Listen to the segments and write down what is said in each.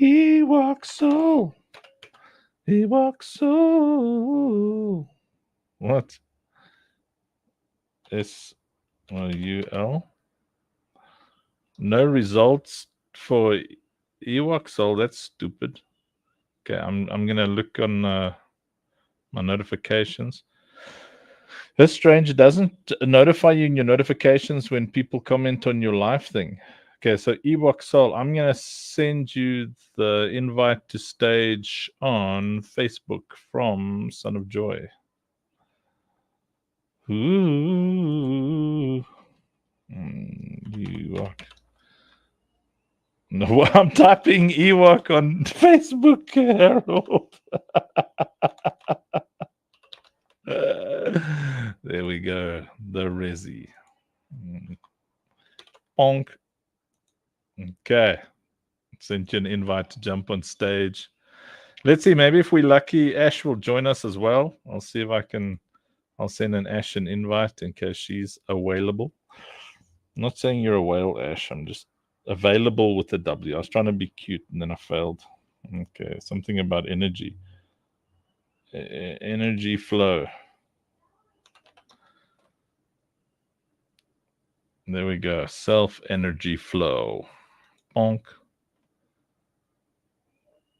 Ewok Soul. Ewok Soul. What? SUL? No results for Ewok Soul. That's stupid. Okay, I'm gonna look on my notifications. That's strange. It doesn't notify you in your notifications when people comment on your live thing. Okay, so Ewok Soul, I'm gonna send you the invite to stage on Facebook from Son of Joy. Ooh. Ewok. No, I'm typing Ewok on Facebook, Harold. There we go. The Resi. Bonk. Okay. Sent you an invite to jump on stage. Let's see. Maybe if we're lucky, Ash will join us as well. I'll see if I can. I'll send an Ash an invite in case she's available. I'm not saying you're a whale, Ash. I'm just available with a W. I was trying to be cute and then I failed. Okay. Something about energy. Energy flow. There we go. Self energy flow. Bonk.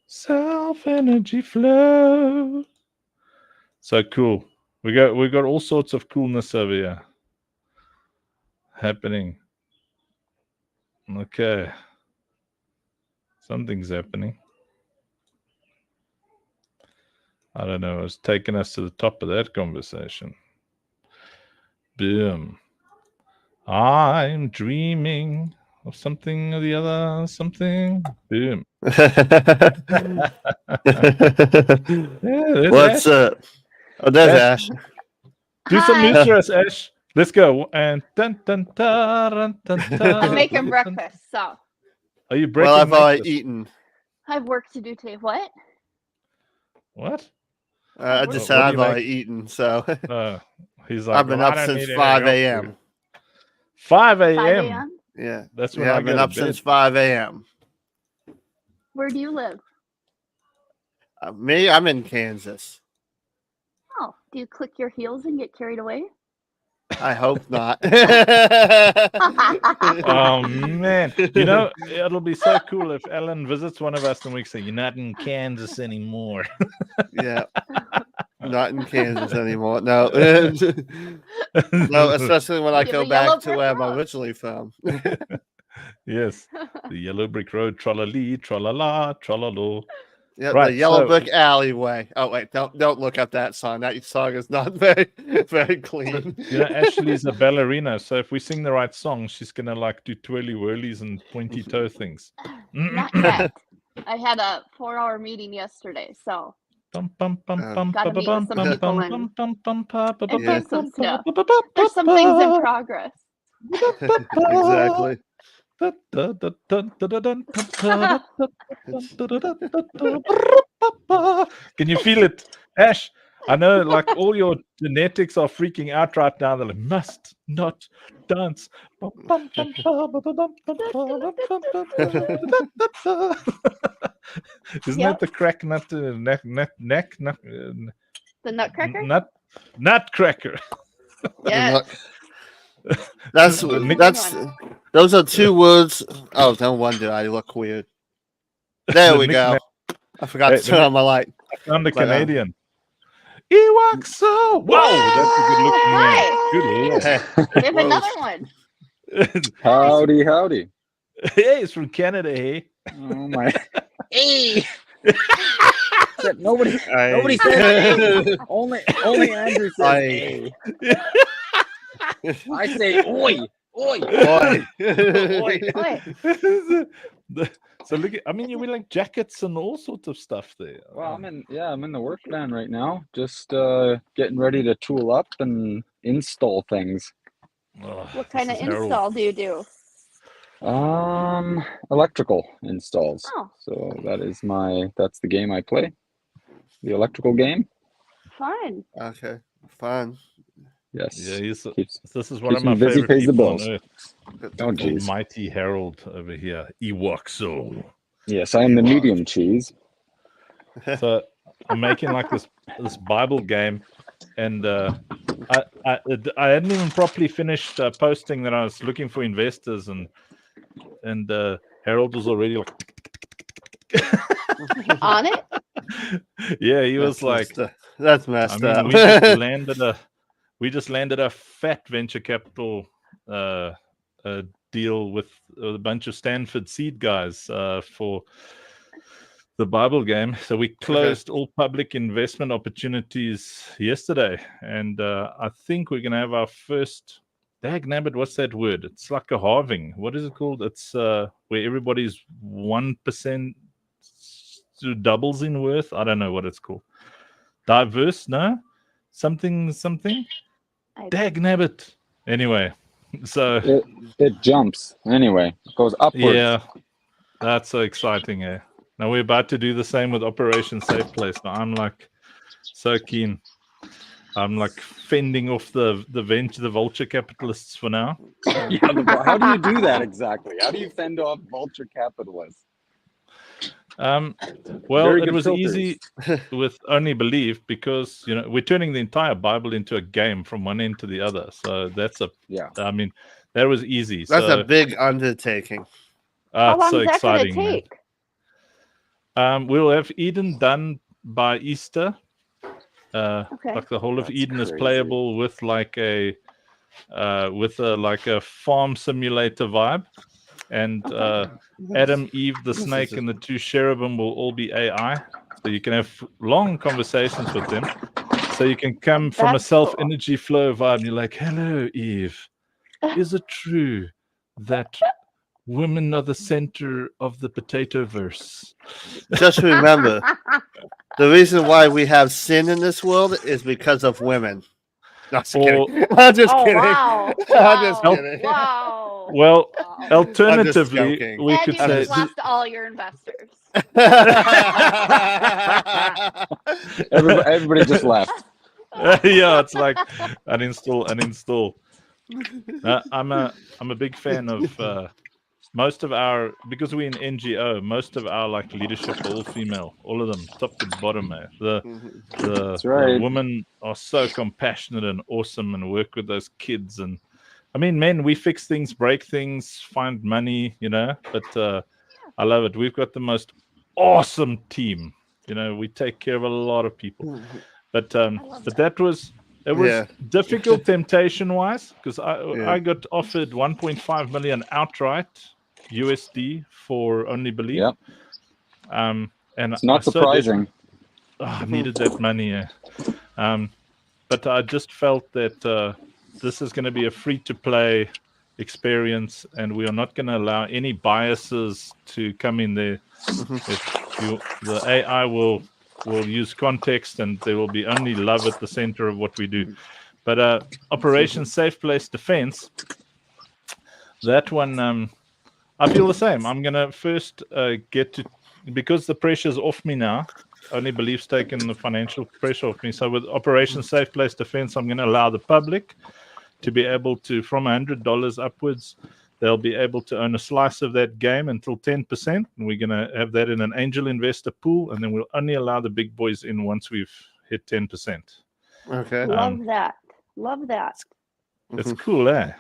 Self energy flow. So cool. We got all sorts of coolness over here happening. Okay. Something's happening. I don't know. It's taking us to the top of that conversation. Boom. I'm dreaming of something or the other, something. Boom. Yeah, What's up? Oh, there's Ash. Do some Hi. news for us, Ash. Let's go. And dun, dun, dun, dun, dun, I'm making breakfast, so Are you breaking Well, I've already breakfast? eaten. I have work to do today. What? What? I just said What do I've you already eaten, so He's like, I've been "Well, I up don't since need any 5 help, dude." a.m. 5 5 a.m. a.m. Yeah, That's when yeah, I I've been go to up since bed. 5 a.m. Where do you live? Me, I'm in Kansas. Oh, do you click your heels and get carried away? I hope not. Oh man, you know it'll be so cool if Ellen visits one of us and we say, "You're not in Kansas anymore." Yeah, not in Kansas anymore. No, no, especially when I You have go a yellow back to brick where I'm road. originally from. Yes, the yellow brick road, tra-la-lee, tra-la-la, tra-la-lo. Yeah, Right, the yellow so- brick alleyway. Oh wait, don't look up that song. That song is not very clean. You know, Ashley's a ballerina, so if we sing the right song, she's gonna like do twirly whirlies and pointy toe things. Not yet. I had a 4-hour meeting yesterday, so Gotta Gotta meet with some people and take some stuff. There's There's some things in progress. Exactly. Can you feel it, Ash? I know, like all your genetics are freaking out right now. They're like, must not dance. Isn't Yep. that the crack nut, neck, The Nutcracker? nutcracker? Yeah. That's The those are two words. Oh, no wonder I look weird. There The we go. nickname. I forgot Hey, to turn on my light. I found a But, Canadian. Ewok Soul. Whoa, that's a good looking man. Hi. Good lord. We have Whoa. another one. Howdy, howdy. Hey, it's from Canada, hey. Oh my. Hey. Nobody I- says only Andrew says I- hey. I say oi, oi. Boy. Oi. So look, I mean, you wear like jackets and all sorts of stuff there. Well, I'm in the work van right now, just getting ready to tool up and install things. Oh, What kind of this is Harold. install do you do? Electrical installs. Oh, So that's the game I play. The electrical game. fun. Okay, fine. Yes. Yeah, Keeps this is one of keeps my me busy, favorite pays the people on bills. earth. Oh, jeez. Almighty Harold over here. Ewokso. Yes, I am the medium cheese. So I'm making like this Bible game, and I hadn't even properly finished posting that I was looking for investors, and Harold was already like, On it? yeah, he was like, that's I messed mean, up. we just landed a fat venture capital deal with a bunch of Stanford seed guys for the Bible game. So we closed all public investment opportunities yesterday, and I think we're gonna have our first. Dag nabbit, what's that word? It's like a halving. What is it called? It's where everybody's 1% doubles in worth. I don't know what it's called. Diverse, no? Something. Dag nabbit. Anyway, so It jumps. Anyway, it goes upwards. yeah, that's so exciting. Yeah. Now we're about to do the same with Operation Safe Place. Now I'm like so keen. I'm like fending off the vulture capitalists for now. Yeah, how do you do that exactly? How do you fend off vulture capitalists? Well, Very it good was filters. easy with Only Believe because we're turning the entire Bible into a game from one end to the other. So that's I mean, that was easy. That's a big undertaking. How long so is that going to exciting, take? man. We'll have Eden done by Easter. Okay. Like the whole of That's Eden is crazy. playable with like a farm simulator vibe, and Adam, Eve, the snake, and the two cherubim will all be AI, so you can have long conversations with them. So you can come from a That's self-energy flow vibe, and you're like, "Hello, Eve. Is it true that women are the center of the potato verse?" Just remember, the reason why we have sin in this world is because of women. No, just kidding. I'm just kidding. Wow. I'm just Wow. kidding. Wow. Well, Wow. alternatively, joking. we And could you say just lost all your investors. Everybody just left. yeah, it's like uninstall. I'm a big fan of most of our, because we're an NGO, most of our like leadership are all female, all of them, top to bottom. The That's right. women are so compassionate and awesome and work with those kids. And I mean, men, we fix things, break things, find money, but I love it. We've got the most awesome team. We take care of a lot of people. But that was difficult temptation wise, because I got offered 1.5 million outright USD for Only Believe. Yep. And It's not surprising. I needed that money. But I just felt that this is going to be a free-to-play experience, and we are not going to allow any biases to come in there. The AI will use context, and there will be only love at the center of what we do. But Operation Safe Place Defense, that one, I feel the same. I'm going to first get to, because the pressure's off me now, Only Belief's taken the financial pressure off me. So with Operation Safe Place Defense, I'm going to allow the public to be able to, from $100 upwards, they'll be able to own a slice of that game until 10%. And we're going to have that in an angel investor pool. And then we'll only allow the big boys in once we've hit 10%. Okay. Love that. Love that. It's cool, eh?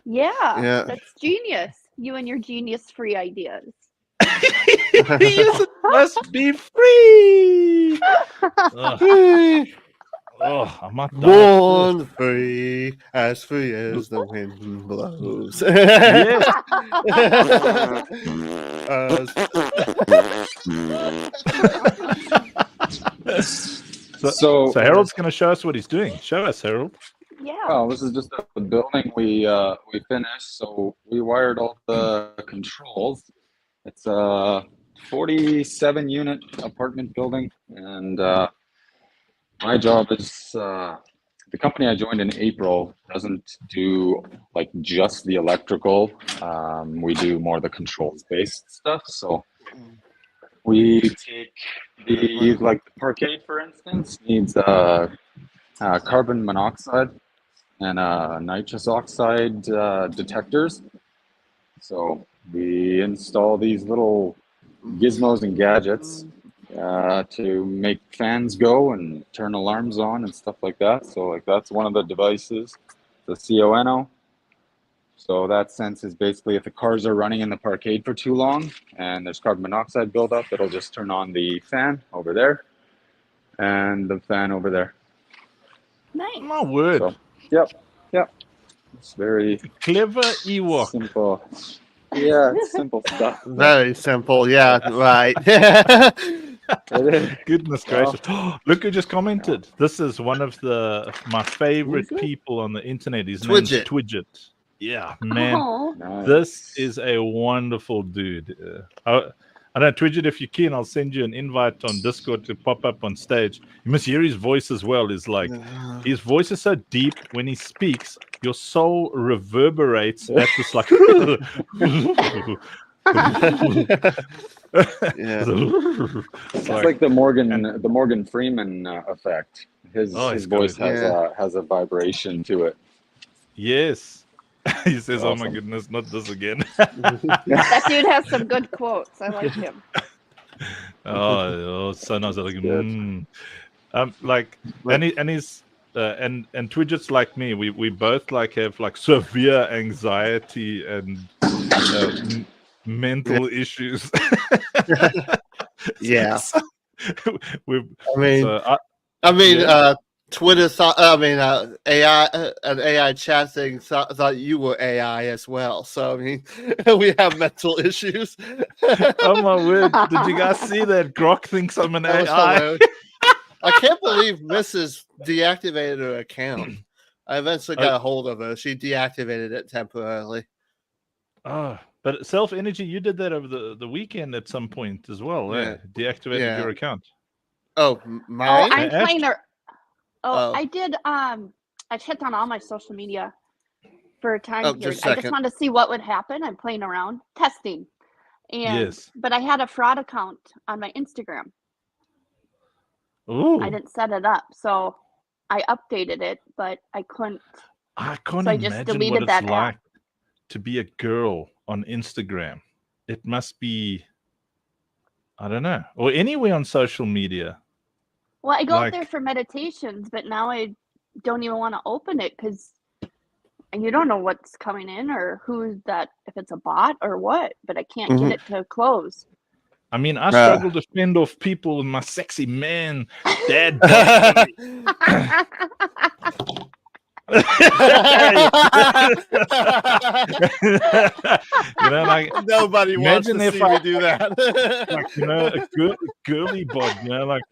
Yeah. That's genius. You and your genius-free ideas. It must be free. I might die. Born free as the wind blows. Yes. So Harold's going to show us what he's doing. Show us, Harold. Yeah. Well, this is just the building we finished. So we wired all the controls. It's a 47 unit apartment building, and my job is the company I joined in April doesn't do like just the electrical. We do more the controls based stuff. So we take the parquet, for instance, needs carbon monoxide and nitrous oxide detectors. So we install these little gizmos and gadgets to make fans go and turn alarms on and stuff like that. So like that's one of the devices, the CONO. So that senses basically if the cars are running in the parkade for too long and there's carbon monoxide buildup, it'll just turn on the fan over there and the fan over there. Nice. My word. So, yep. It's very Clever Ewok. simple. Yeah, it's simple stuff. Very simple. Yeah, right. Goodness gracious. Look who just commented. This is one of my favorite people on the internet. His name's Twidget. Twidget. Yeah, man. Oh, Nice. This is a wonderful dude. I don't know, Twidget, if you're keen, I'll send you an invite on Discord to pop up on stage. You must hear his voice as well. It's like his voice is so deep when he speaks, your soul reverberates at this like Yeah. It's like the Morgan Freeman effect. His it's voice got has a vibration to it. Yes. He says, "Oh my Awesome. goodness, not this again." that dude has some good quotes. I like him. oh, so nice. Like, Good. like, and he's and Twidget's like me. We both like have like severe anxiety and mental issues. Yeah. I I mean, Yeah. Twitter thought. I mean, AI, an AI chat thing thought you were AI as well. So I mean, we have mental issues. oh my word! Did you guys see that? Grok thinks I'm an That was AI. hilarious. I can't believe Mrs. deactivated her account. I eventually got a hold of her. She deactivated it temporarily. Oh, but Self Energy, you did that over the weekend at some point as well. Yeah. Deactivated Yeah. your account. Oh, Oh, mine? I'm Ash- playing her. Oh. I did. I checked on all my social media for a time Oh, period. just a I just second. wanted to see what would happen. I'm playing around, testing. And Yes. but I had a fraud account on my Instagram. Ooh, I didn't set it up, so I updated it, but I couldn't. I can't So I just imagine what deleted it's that app. like to be a girl on Instagram. It must be, I don't know, or anywhere on social media. Well, I go Like- up there for meditations, but now I don't even want to open it because you don't know what's coming in or who's that, if it's a bot or what. But I can't Mhm. get it to close. I mean, I struggle to fend off people with my sexy man dad. you know, like Nobody wants Imagine to if see I- me do that. like you know, a girly bod, you know, like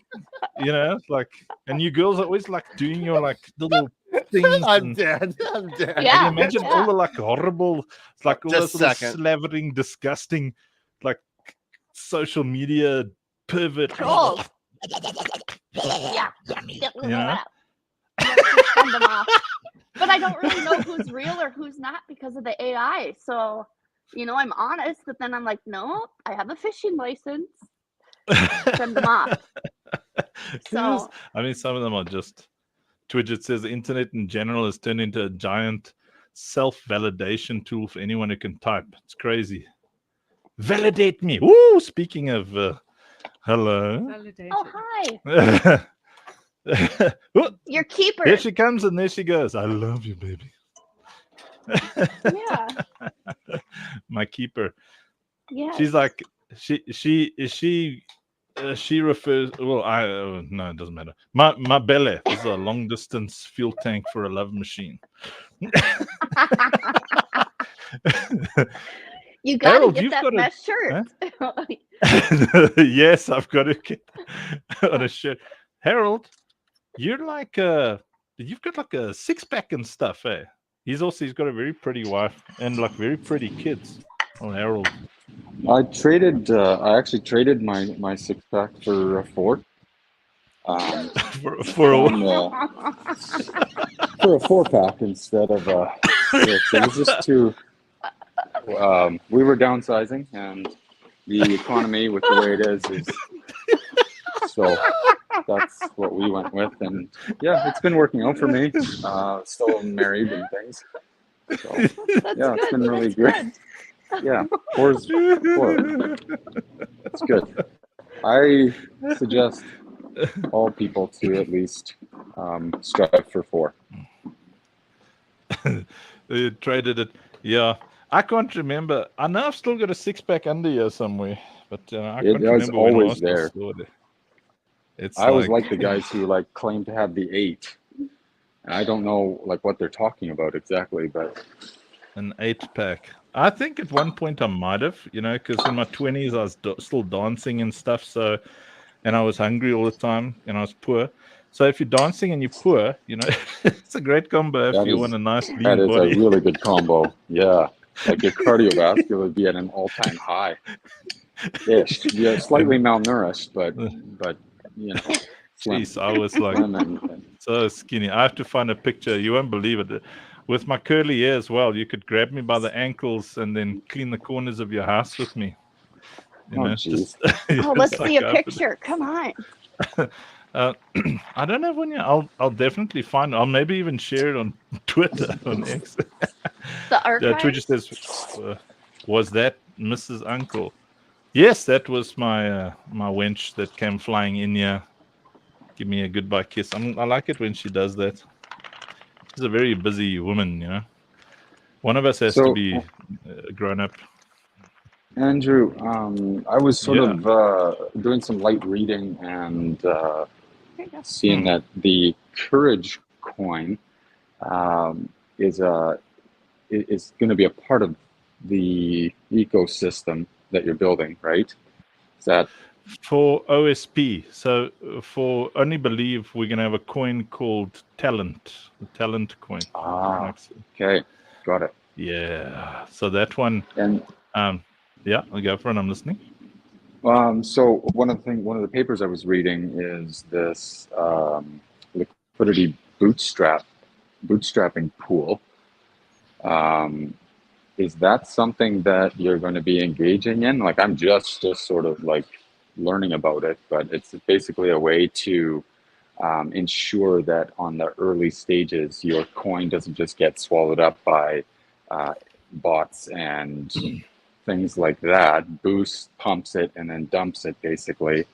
like, and you girls are always like doing your like little things. I'm and, dead. I'm dead. and Yeah. you imagine all the like horrible, it's like all Just those little second. slavering, disgusting, like social media pervert. Trolls. Yeah. You know? Send them off. But I don't really know who's real or who's not because of the AI. So, I'm honest, but then I'm like, no, I have a fishing license. Send them off. So, I mean, some of them are just. Twidget says the internet in general has turned into a giant self-validation tool for anyone who can type. It's crazy. Validate me. Woo! Speaking of, hello. Validated. oh, hi. Oh, Your keeper. there she comes and there she goes. I love you, baby. Yeah. My keeper. Yeah. She's like, she refers. Well, no, it doesn't matter. My Belle is a long distance fuel tank for a love machine. You gotta Harold, get you've that got a- mesh shirt. Yes, I've got to get on a shirt. Harold, you're like you've got like a 6-pack and stuff, eh? He's got a very pretty wife and like very pretty kids. Oh, Harold. I actually traded my 6-pack for a 4. For a For a 4-pack instead of a 6. It was just too. We were downsizing, and the economy with the way it is so that's what we went with, and yeah, it's been working out for me. Still married and things. So That's yeah, it's good. been really That's great. Yeah, four. It's good. I suggest all people to at least strive for 4. They traded it. Yeah. I can't remember. I know I've still got a 6-pack under here somewhere, but I It can't was remember when always last I there. saw it. It's I always like the guys who like claim to have the 8. And I don't know like what they're talking about exactly, but an 8-pack. I think at one point I might have, because in my 20s I was still dancing and stuff. So, and I was hungry all the time and I was poor. So if you're dancing and you're poor, it's a great combo if you want a nice that lean is body. a really good combo. Yeah, like your cardiovascular would be at an all-time high. Ish. You're slightly malnourished, but slim. Jeez, I was like Slim and so skinny. I have to find a picture. You won't believe it. With my curly hair as well, you could grab me by the ankles and then clean the corners of your house with me. jeez. Oh, let's see a picture. Come on. I don't have one yet. I'll definitely find. I'll maybe even share it on Twitter on X. The archives. Twitter says, "Was that Mrs. Uncle?" Yes, that was my my wench that came flying in here. Give me a goodbye kiss. I like it when she does that. She's a very busy woman, One of us has to be grown up. Andrew, I was sort of doing some light reading and seeing that the Courage coin is going to be a part of the ecosystem that you're building, right? Is that for OSP? So for Only Believe, we're going to have a coin called Talent, the Talent coin. Okay, got it. Yeah. So that one. And yeah, I'll go for it. I'm listening. So one of the papers I was reading is this liquidity bootstrapping pool. Is that something that you're going to be engaging in? Like I'm just sort of like learning about it, but it's basically a way to ensure that on the early stages, your coin doesn't just get swallowed up by bots and things like that. Boost pumps it and then dumps it basically.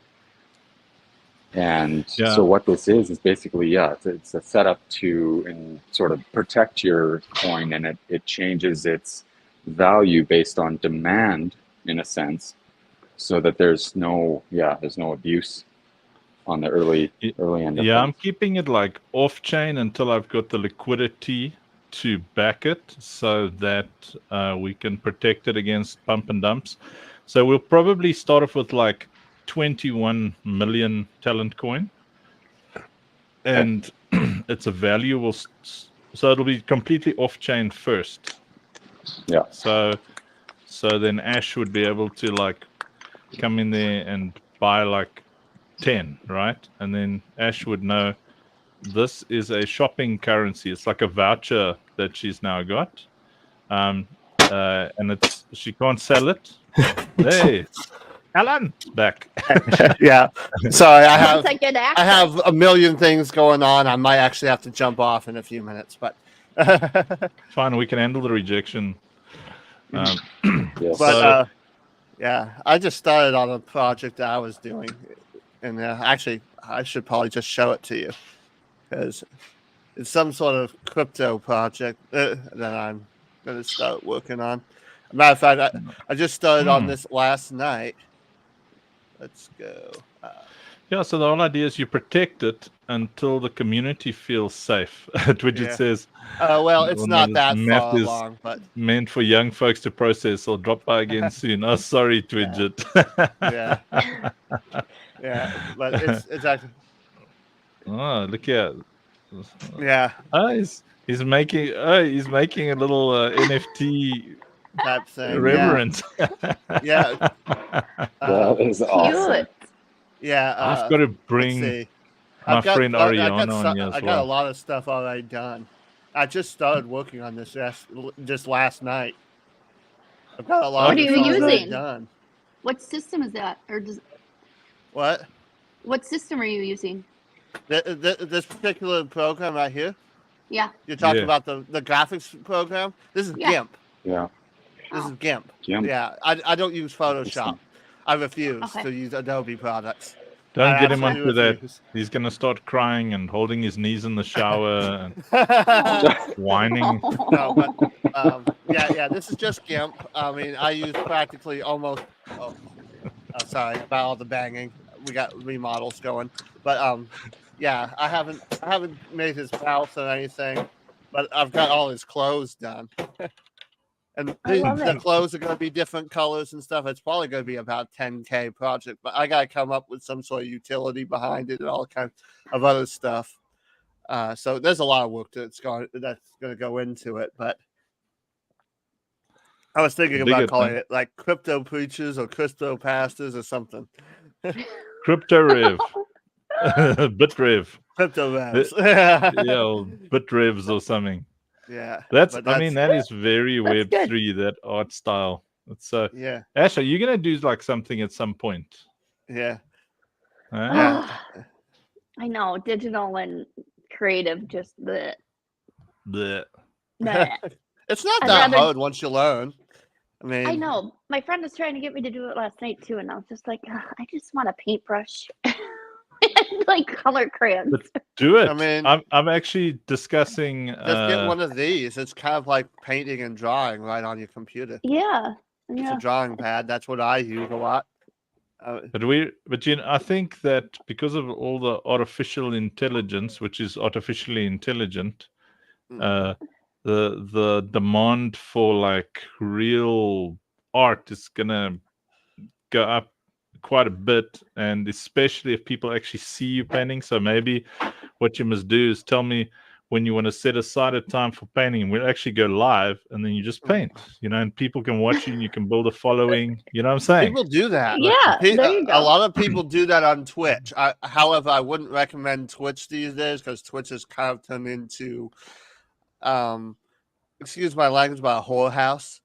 And so what this is basically, it's a setup to sort of protect your coin, and it changes its value based on demand in a sense, so that there's no abuse on the early end of things. I'm keeping it like off chain until I've got the liquidity to back it, so that we can protect it against pump and dumps. So we'll probably start off with like 21 million Talent coin, and it's a valuable. So it'll be completely off chain first. Yeah. So then Ash would be able to like come in there and buy like 10, right? And then Ash would know this is a shopping currency. It's like a voucher that she's now got. And she can't sell it. Hey, Alan, back. Yeah. Sorry, I I have a million things going on. I might actually have to jump off in a few minutes, but fine, we can handle the rejection. Yes. But yeah, I just started on a project that I was doing, and actually, I should probably just show it to you because it's some sort of crypto project that I'm going to start working on. Matter of fact, I just started on this last night. Let's go. So the whole idea is you protect it until the community feels safe. Twidget says, well, it's not that far along, but meant for young folks to process. I'll drop by again soon. Oh, sorry, Twidget. Yeah, but it's actually. Oh, look here. Yeah. Oh, he's making a little NFT type thing. Reverence. Yeah. That is awesome. Cute. Yeah. I've got to bring my friend Ariana on here as well. I got a lot of stuff already done. I just started working on this just last night. I've got a lot What of are you using? done. What system is that? Or does what? What system are you using? This particular program right here. Yeah. You're talking Yeah. about the graphics program. This is Yeah. GIMP. Yeah. This Oh. is GIMP. GIMP. Yeah, I don't use Photoshop. Interesting. I refuse Okay. to use Adobe products. Don't I get him absolutely onto that. refuse. He's gonna start crying and holding his knees in the shower and whining. No, but yeah. This is just GIMP. I mean, I use practically almost. Sorry about all the banging. We got remodels going, but yeah, I haven't made his mouth or anything, but I've got all his clothes done. And I love the it. clothes are going to be different colors and stuff. It's probably going to be about $10K project, but I got to come up with some sort of utility behind it and all kinds of other stuff. So there's a lot of work that's going to go into it. But I was thinking Dig about it, calling man. it like crypto preachers or crypto pastors or something. CryptoRev. Bitrev. Crypto revs. Yeah, or Bitrevs or something. Yeah. That's but I mean, that is very That's good. Web3, that art style. It's yeah. Ash, are you gonna do like something at some point? Yeah. Huh? Yeah. I know, digital and creative, just the. Bleh. It's not I'd that rather- hard once you learn. I mean, I know. My friend was trying to get me to do it last night too, and I was just like, "Ugh, I just want a paintbrush and like color crayons. But do it. I mean- I'm actually discussing. just get one of these. It's kind of like painting and drawing right on your computer. Yeah. It's Yeah. a drawing pad. That's what I use a lot. But you know, I think that because of all the artificial intelligence, which is artificially intelligent, the demand for like real art is gonna go up quite a bit, and especially if people actually see you painting. So maybe what you must do is tell me when you want to set aside a time for painting. We'll actually go live, and then you just paint, you know, and people can watch you, and you can build a following. You know what I'm saying? People do that. Yeah, there you A go. lot of people do that on Twitch. However, I wouldn't recommend Twitch these days because Twitch has kind of turned into, excuse my language, but a whorehouse.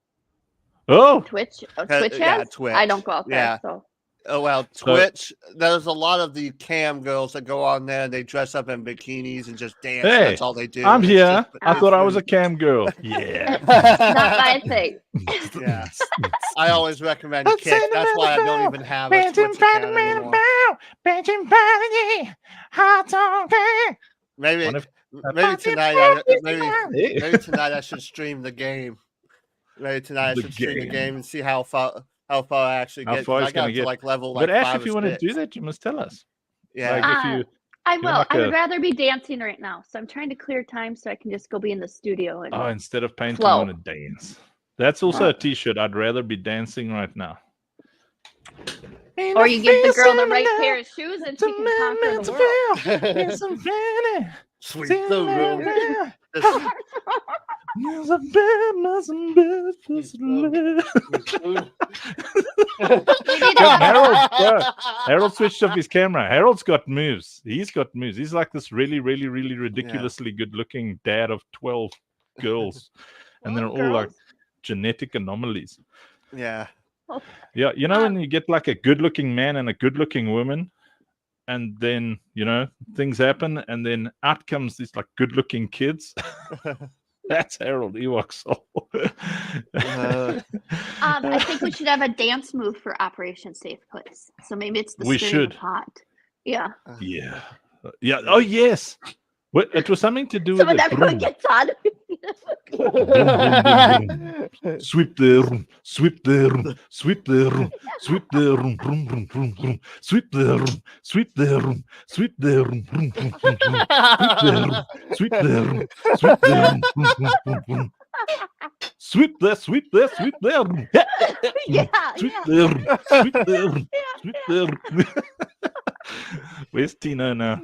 Oh, Twitch. Twitch Twitch yeah, has? Twitch. I don't go out there, Yeah. so. Oh well, So- Twitch. There's a lot of the cam girls that go on there and they dress up in bikinis and just dance. Hey, That's all they do. I'm It's here. just- I it's thought I was a really- cam girl. Yeah. Not my thing. Yeah. I always recommend Kick. That's why I don't even have a Twitch account anymore. Maybe, What if- maybe tonight. Maybe Hey. tonight I should stream the game. Maybe tonight I The should stream the game. game and see how far I actually How get. far 'cause it's I got gonna to get. like level like But Ash, 5 if you or want to 6. do that, you must tell us. Yeah. Like if you I You're will. like I would a- rather be dancing right now. So I'm trying to clear time so I can just go be in the studio and instead of painting, Flow. you want to dance. That's also a T-shirt. I'd rather be dancing right now. or you give the girl the right pair of shoes and she can conquer the world. Sweep the room. Harold switched off his camera. Harold's got moves. He's got moves. He's like this really, really, really ridiculously good-looking dad of 12 girls, and they're all like Girls. genetic anomalies. Yeah. Yeah, you know when you get like a good-looking man and a good-looking woman, and then you know things happen, and then out comes these like good-looking kids. That's Harold Ewok Soul. I think we should have a dance move for Operation Safe Place. So maybe it's the We stirring should. the pot. Yeah. Yeah. Yeah. Oh yes. Well, it was something to do Someone with the everyone broom. gets on. Sweep the room, sweep the room, sweep the room, sweep the room, room, room, room, room, sweep the room, sweep the room, sweep the room, room, room, room, room, sweep the room, sweep the room, room, room, room, sweep the room, Yeah, sweep yeah. the room, sweep the room, sweep the room. Where's Tino now?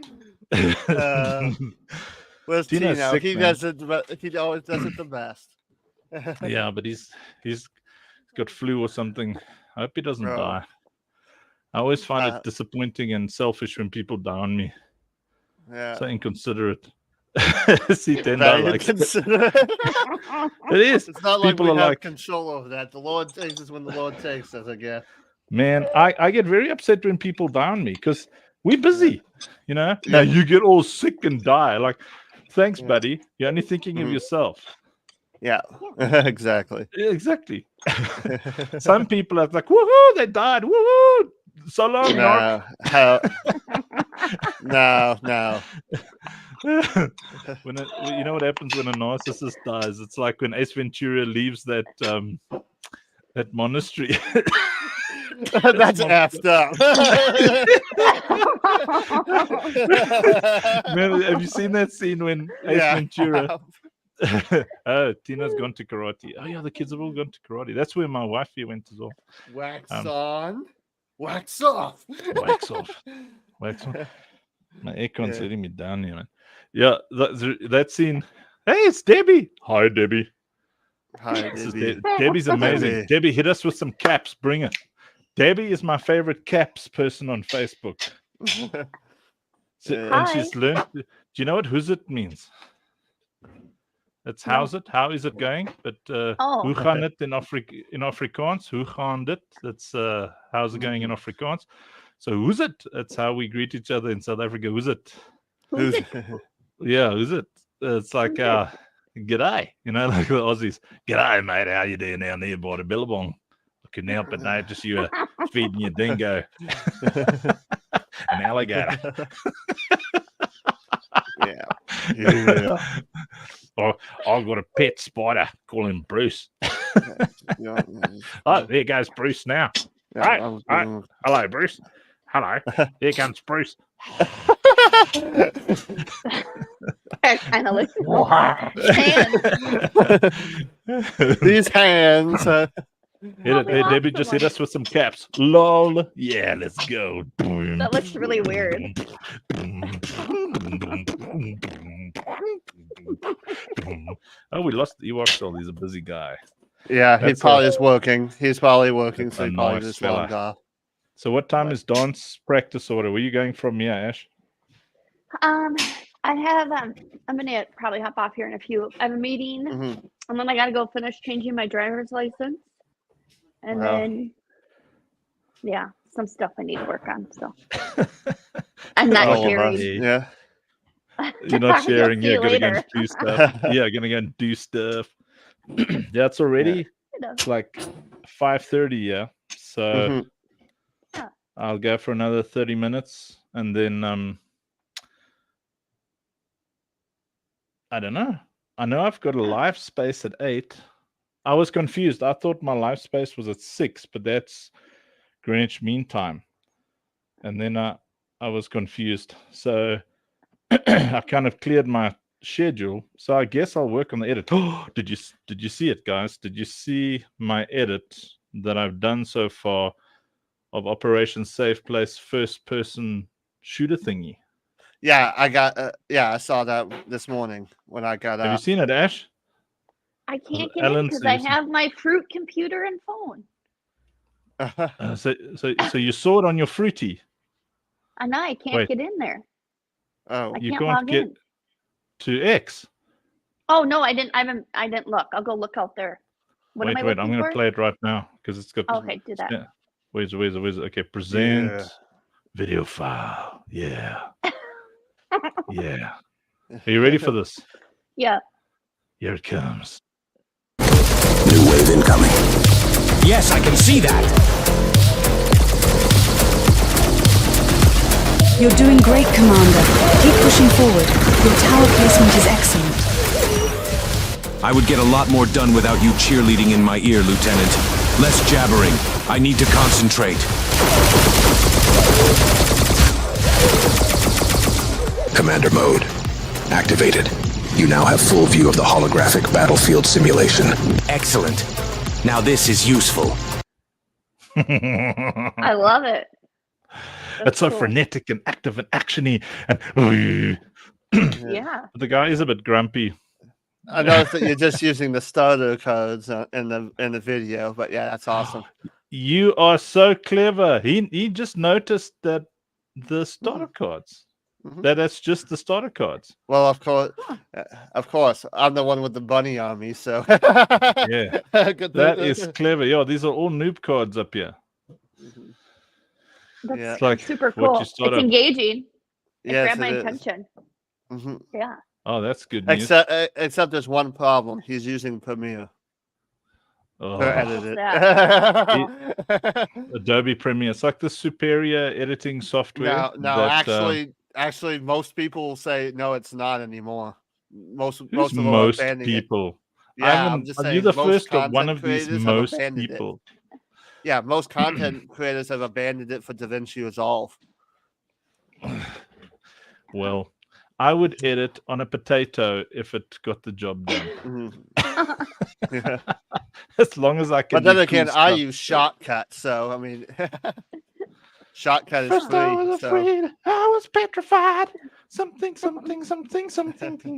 Where's Tino's Tino? sick, He man. does it. He always does it the best. Yeah, but he's got flu or something. I hope he doesn't Bro. die. I always find Uh, it disappointing and selfish when people die on me. Yeah. So inconsiderate. See, Tenda Very likes it. considerate. It is. It's not like People we are have like- control over that. The Lord takes us when the Lord takes us, I guess. Man, I get very upset when people die on me because We're busy, you know. Now you get all sick and die. Like, thanks, buddy. You're only thinking of yourself. Yeah, exactly. Yeah, exactly. Some people are like, woohoo, they died. Woohoo. So long, Narc. No. You know what happens when a narcissist dies? It's like when Ace Ventura leaves that monastery. That's effed up. Man, have you seen that scene when Ace Ventura? Oh, Tina's gone to karate. Oh yeah, the kids have all gone to karate. That's where my wifey went as well. Wax on, wax off. Wax off. Wax on. My aircon's letting me down here, man. Yeah, that scene. Hey, it's Debbie. Hi, Debbie. Hi, Debbie. Debbie's amazing. Debbie, hit us with some caps. Bring it. Debbie is my favorite caps person on Facebook. And she's learned. Do you know what "Hoezit" means? It's how's it? How is it going? But hoe gaan dit in Afrikaans? Hoe gaan dit? That's how's it going in Afrikaans? So who's it? That's how we greet each other in South Africa. Who's it? Yeah, who's it? It's like g'day, you know, like the Aussies. G'day, mate. How you doing down there by the Billabong? I couldn't help it notice you were feeding your dingo an alligator. Yeah. I've got a pet spider. Call him Bruce. Oh, there goes Bruce now. Right. Hello, Bruce. Hello. Here comes Bruce. Kind of like hands. These hands. Hey, Debbie, just hit us with some caps. Lol. Yeah, let's go. That looks really weird. Oh, we lost the Ewok soul. He's a busy guy. Yeah, he probably is working. He's probably working, so he probably just logged off. So what time is dance practice order? Where are you going from here, Ash? I have I'm gonna probably hop off here in a few. I have a meeting, and then I gotta go finish changing my driver's license, and then some stuff I need to work on. So I'm not sharing. Yeah, you're not sharing. You're gonna go and do stuff. Yeah, gonna go and do stuff. Yeah, it's already like 5:30. Yeah, so I'll go for another 30 minutes, and then I don't know. I know I've got a live space at 8. I was confused. I thought my live space was at 6, but that's Greenwich Mean Time. And then I was confused. So I kind of cleared my schedule. So I guess I'll work on the edit. Oh, did you see it, guys? Did you see my edit that I've done so far of Operation Safe Place first person shooter thingy? Yeah, I saw that this morning when I got Have you seen it, Ash? I can't get in because I have my Fruit computer and phone. So you saw it on your Fruity? I know I can't get in there. Oh, I you can't can't log get in. to X. Oh no, I didn't. I didn't look. I'll go look out there. What wait, I'm going to play it right now because it's got. Okay, do that. Yeah. Where's it? Okay, present video file. Yeah. Yeah. Are you ready for this? Yeah. Here it comes. New wave incoming. Yes, I can see that. You're doing great, Commander. Keep pushing forward. Your tower placement is excellent. I would get a lot more done without you cheerleading in my ear, Lieutenant. Less jabbering. I need to concentrate. Commander mode activated. You now have full view of the holographic battlefield simulation. Excellent. Now this is useful. I love it. It's so frenetic and active and actiony and yeah. The guy is a bit grumpy. I noticed that you're just using the starter codes in the video, but yeah, that's awesome. You are so clever. He just noticed that the starter cards. That's just the starter cards. Well, of course, I'm the one with the bunny on me, so yeah, that is clever. Yeah, these are all noob cards up here. That's Yeah. It's like super what cool. you sort It's of. engaging. It Yes, grabbed my it is. attention. Mhm. Yeah. Oh, that's good news. Except there's one problem. He's using Premiere to Oh, edit What's it. Adobe Premiere. It's like the superior editing software. No. that, Actually, most people say no, it's not anymore. Most who's most of them are most abandoning it. people? Yeah, I'm just Are you saying. the Most first of one content of these creators have most abandoned it. people? Yeah, most content creators have abandoned it for DaVinci Resolve. Well, I would edit on a potato if it got the job done. Mhm. Yeah. As long as I can. But then do again, cool I stuff. use Shotcut, so I mean, Shotcut is First free. I was so afraid, I was petrified. Something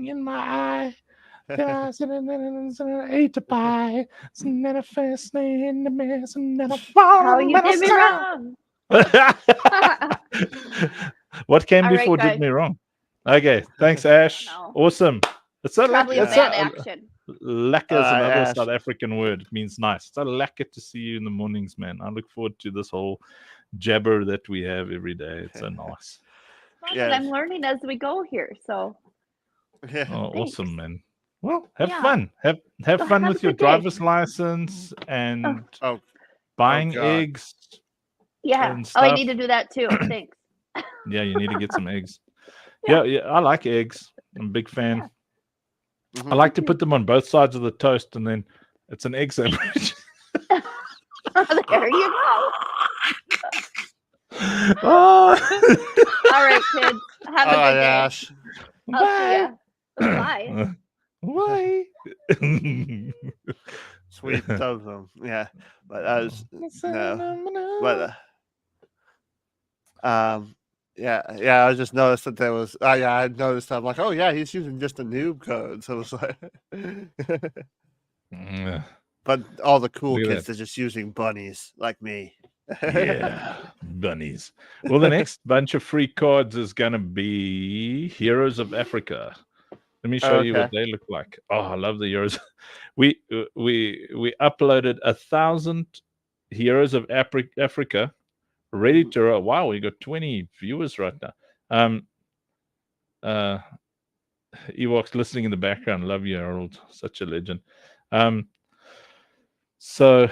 in my eye. Then I said, and I ate a pie. And then I fast in the mess, and then I fall How on you the did me sound. wrong. What came All right, before did guys. me wrong? Okay, thanks, Ash. know. Awesome. It's a Probably a it's bad action. lekker is Alright, another Ash. South African word. It means nice. It's a lekker to see you in the mornings, man. I look forward to this whole jabber that we have every day. It's so nice. Fun, Yes. and I'm learning as we go here. So Yeah. Oh, Thanks. awesome, man. Well, have Yeah. fun. Have Well, fun have with a your good day. driver's license and Oh, buying God. eggs. yeah. And Oh, I stuff. need to do that too. Thanks. Yeah, you need to get some eggs. Yeah. Yeah, I like eggs. I'm a big fan. Mhm. I like to put them on both sides of the toast, and then it's an egg sandwich. There you go. Oh. All right, kids. Have a All right, good day. Ash. I'll see ya. Bye. Bye. Sweet of them. Yeah, but I was yeah. I just noticed that there was. Yeah, I noticed. I'm like, oh yeah, he's using just a noob code. So it's like, Yeah. but all the cool Look at kids are just using bunnies like me. Yeah, bunnies. Well, the next bunch of free cards is going to be Heroes of Africa. Let me show you what Okay. they look like. Oh, I love the Heroes. We uploaded 1,000 Heroes of Africa ready to roll. Wow, we got 20 viewers right now. Ewoks listening in the background. Love you, Harold. Such a legend. So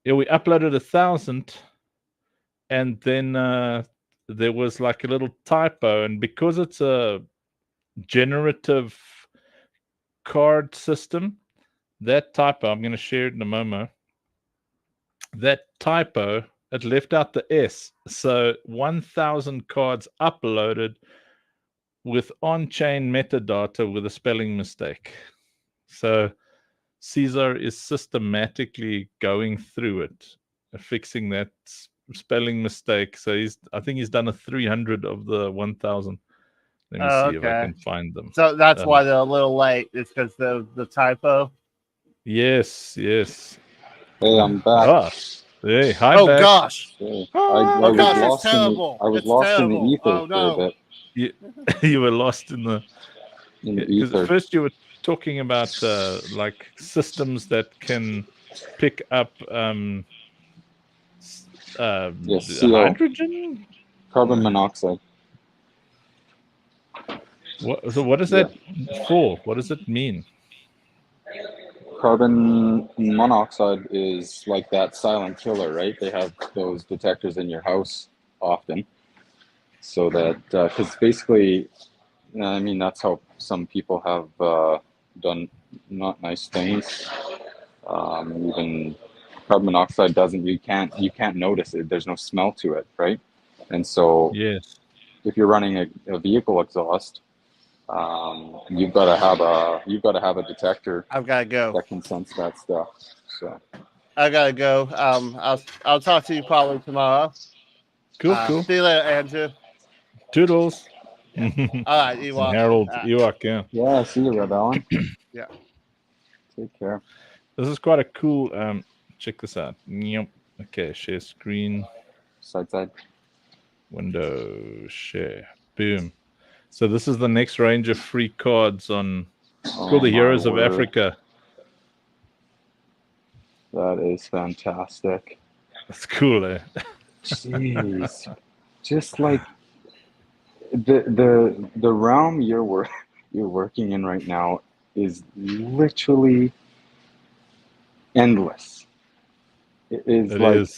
yeah, we uploaded 1,000, and then there was like a little typo, and because it's a generative card system, that typo, I'm going to share it in a moment. That typo, it left out the S. So 1,000 cards uploaded with on-chain metadata with a spelling mistake. So Caesar is systematically going through it, fixing that spelling mistake. So I think he's done a 300 of the 1,000. Let me see if I Okay. can find them. So that's why they're a little late. It's because the typo. Yes. Hey, I'm back. Ah, hey, hi, Oh back. gosh. Hey, Oh, I was gosh, it's lost in the, terrible. I was It's lost in the terrible. ether Oh, no. for a bit. You were lost in the because Ether. at first you were talking about like systems that can pick up Yes, CO. hydrogen. Carbon monoxide. So what is that for? What does it mean? Carbon monoxide is like that silent killer, right? They have those detectors in your house often, so that because basically, I mean, that's how some people have done not nice things. Even carbon monoxide doesn't. You can't notice it. There's no smell to it, right? And so, Yes. if you're running a vehicle exhaust, you've got to have a detector I've got to go. that can sense that stuff. So I gotta go. I'll talk to you probably tomorrow. Cool. See you later, Andrew. Toodles. All right, Ewok. Harold, Ewok, yeah. yeah, see you, Red Allen. Yeah. Take care. This is quite a cool. Check this out. Yep. Okay, share screen. Side. Window share. Boom. So this is the next range of free cards on called the Heroes of Africa. That is fantastic. That's cool, eh? Jeez, just like the realm you're working in right now is literally endless. It is It like is.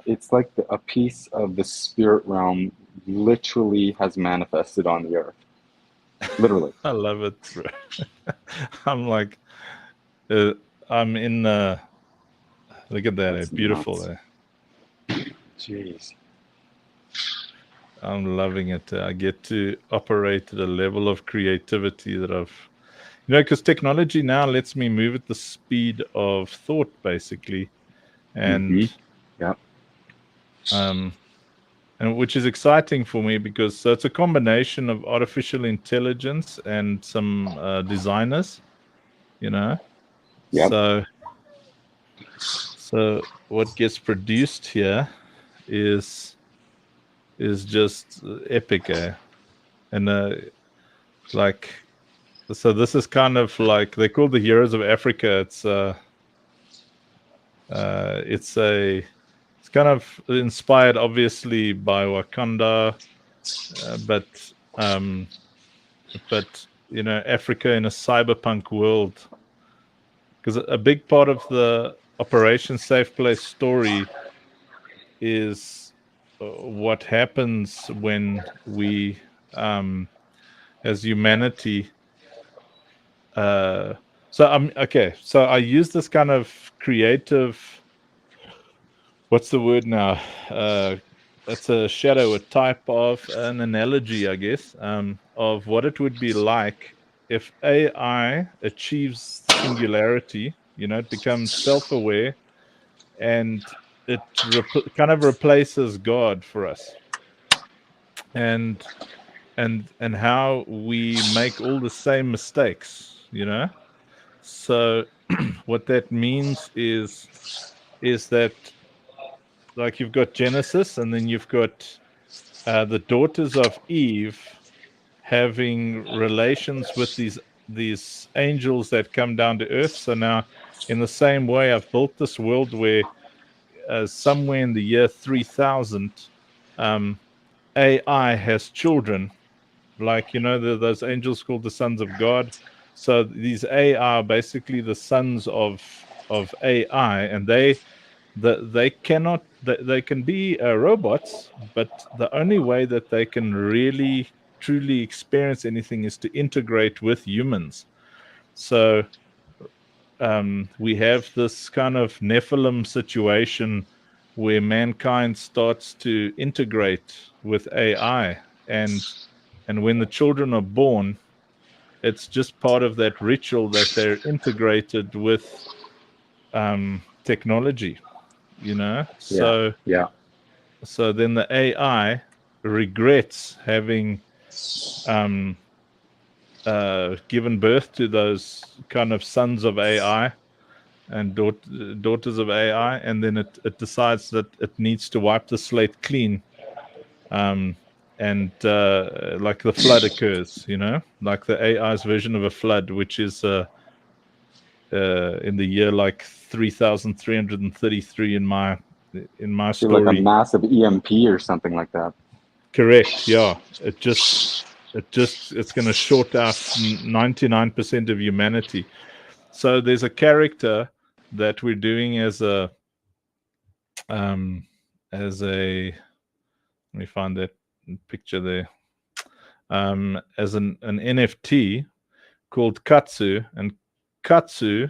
it's like a piece of the spirit realm literally has manifested on the earth. Literally. I love it, bro. I'm like, I'm in. Look at that, That's beautiful. nuts. Jeez. I'm loving it. I get to operate at a level of creativity that I've, because technology now lets me move at the speed of thought, basically, and Yep. and which is exciting for me because so it's a combination of artificial intelligence and some designers, Yep. So what gets produced here is just epic, and like, so this is kind of like they call the Heroes of Africa. It's kind of inspired, obviously, by Wakanda, but Africa in a cyberpunk world, because a big part of the Operation Safe Place story is what happens when we, as humanity. So I use this kind of creative. What's the word now? It's a shadow, a type of an analogy, I guess, of what it would be like if AI achieves singularity. It becomes self-aware, and it kind of replaces God for us, and how we make all the same mistakes. So what that means is that, like, you've got Genesis, and then you've got the daughters of Eve having relations with these angels that come down to earth. So now, in the same way, I've built this world where somewhere in the year 3000, AI has children, like, those angels called the sons of God. So these AI are basically the sons of AI, and they can be robots, but the only way that they can really truly experience anything is to integrate with humans. So we have this kind of Nephilim situation where mankind starts to integrate with AI, and when the children are born, it's just part of that ritual that they're integrated with technology. So then the AI regrets having given birth to those kind of sons of AI and daughters of AI, and then it decides that it needs to wipe the slate clean, and like the flood occurs, like the AI's version of a flood, which is in the year like 3333 in my story. Like a massive EMP or something like that. Correct. Yeah. It's going to short out 99% of humanity. So there's a character that we're doing as a let me find that picture there, as an NFT called Katsu. And Katsu,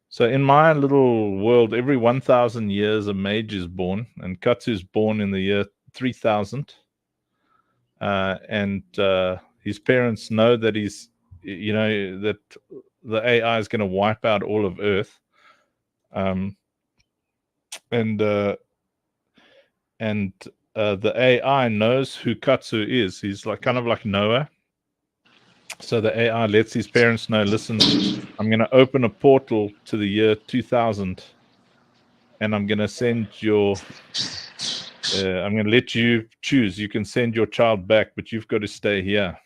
so in my little world, every 1,000 years a mage is born, and Katsu's born in the year 3000. And his parents know that that the AI is going to wipe out all of Earth, and the AI knows who Katsu is. He's kind of like Noah. So the AI lets his parents know, listen, I'm going to open a portal to the year 2000, and I'm going to send I'm going to let you choose. You can send your child back, but you've got to stay here.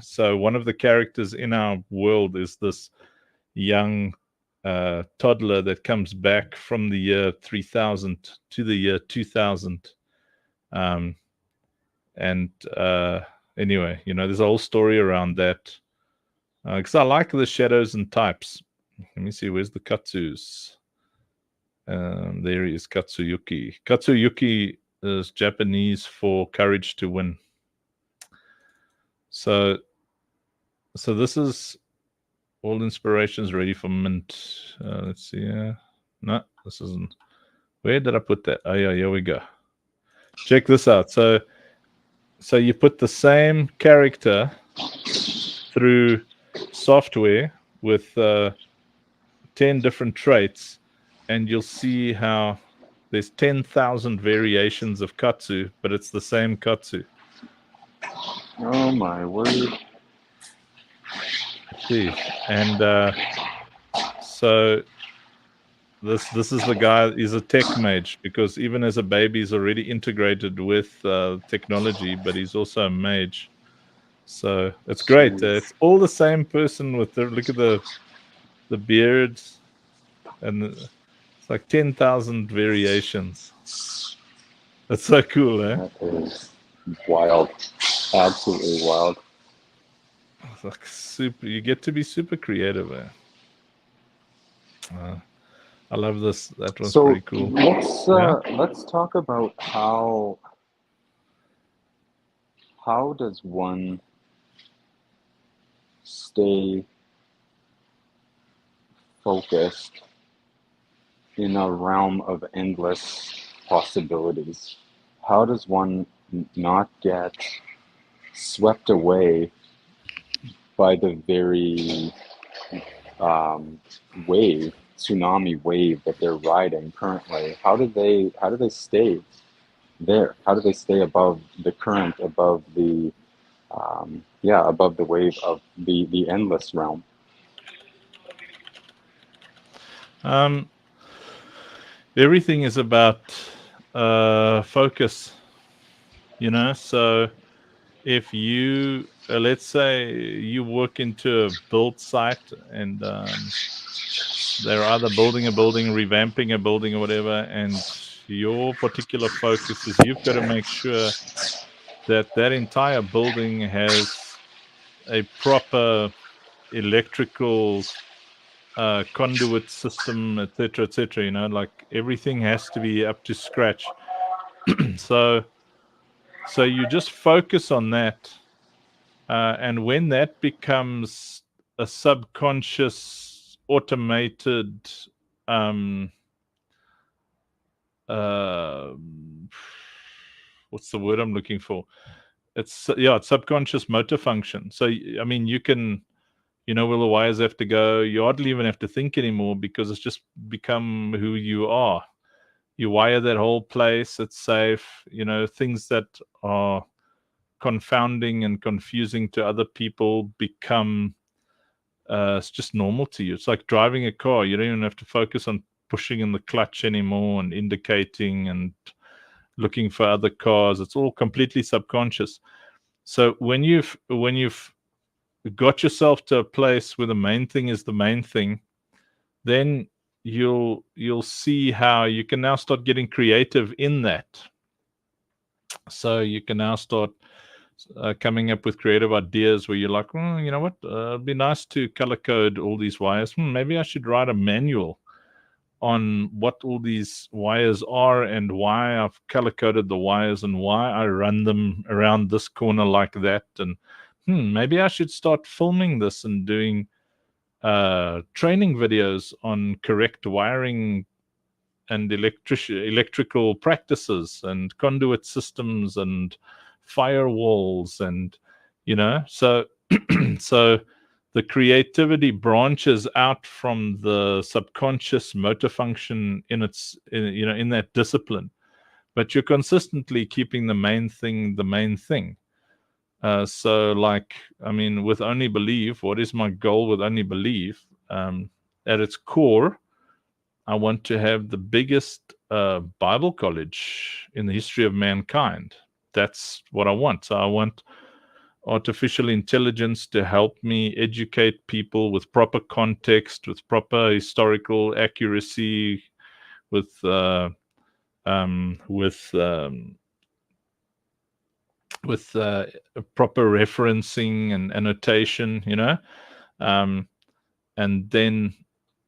So one of the characters in our world is this young toddler that comes back from the year 3000 to the year 2000. Anyway, there's a whole story around that. Because I like the shadows and types. Let me see, where's the Katsus? There he is, Katsuyuki. Katsuyuki is Japanese for courage to win. So this is all inspirations ready for mint. Let's see. No, this isn't. Where did I put that? Oh yeah, here we go. Check this out. So you put the same character through software with 10 different traits, and you'll see how there's 10,000 variations of Katsu, but it's the same Katsu. Oh my word. See, and so this is the guy. He's a tech mage, because even as a baby he's already integrated with technology, but he's also a mage. So it's great. It's all the same person with look at the beards, and it's like 10,000 variations. That's so cool, eh? That is wild. Absolutely wild. It's like super. You get to be super creative, eh? I love this. That was pretty cool. Let's talk about how does one stay focused in a realm of endless possibilities? How does one not get swept away by the very tsunami wave that they're riding currently? How do they stay there? How do they stay above the current, above the above the wave of the endless realm? Everything is about focus, so if you let's say you work into a build site, and they're either building a building, revamping a building, or whatever, and your particular focus is you've got to make sure that entire building has a proper electrical conduit system, etc., like everything has to be up to scratch. So you just focus on that, and when that becomes a subconscious automated what's the word I'm looking for? It's subconscious motor function. So I mean, you can, where the wires have to go, you hardly even have to think anymore, because it's just become who you are. You wire that whole place, it's safe. Things that are confounding and confusing to other people become it's just normal to you. It's like driving a car. You don't even have to focus on pushing in the clutch anymore and indicating and looking for other cars. It's all completely subconscious. So when you've got yourself to a place where the main thing is the main thing, then you'll see how you can now start getting creative in that. So you can now start coming up with creative ideas where you're like, you know what, it'd be nice to color code all these wires. Maybe I should write a manual on what all these wires are and why I've color coded the wires and why I run them around this corner like that. And maybe I should start filming this and doing training videos on correct wiring and electrical practices and conduit systems and firewalls, and so so the creativity branches out from the subconscious motor function in that discipline, but you're consistently keeping the main thing the main thing. So like, I mean, with Only Believe, what is my goal with Only Believe? At its core, I want to have the biggest Bible college in the history of mankind. That's what I want. So I want artificial intelligence to help me educate people with proper context, with proper historical accuracy, with proper referencing and annotation, you know. And then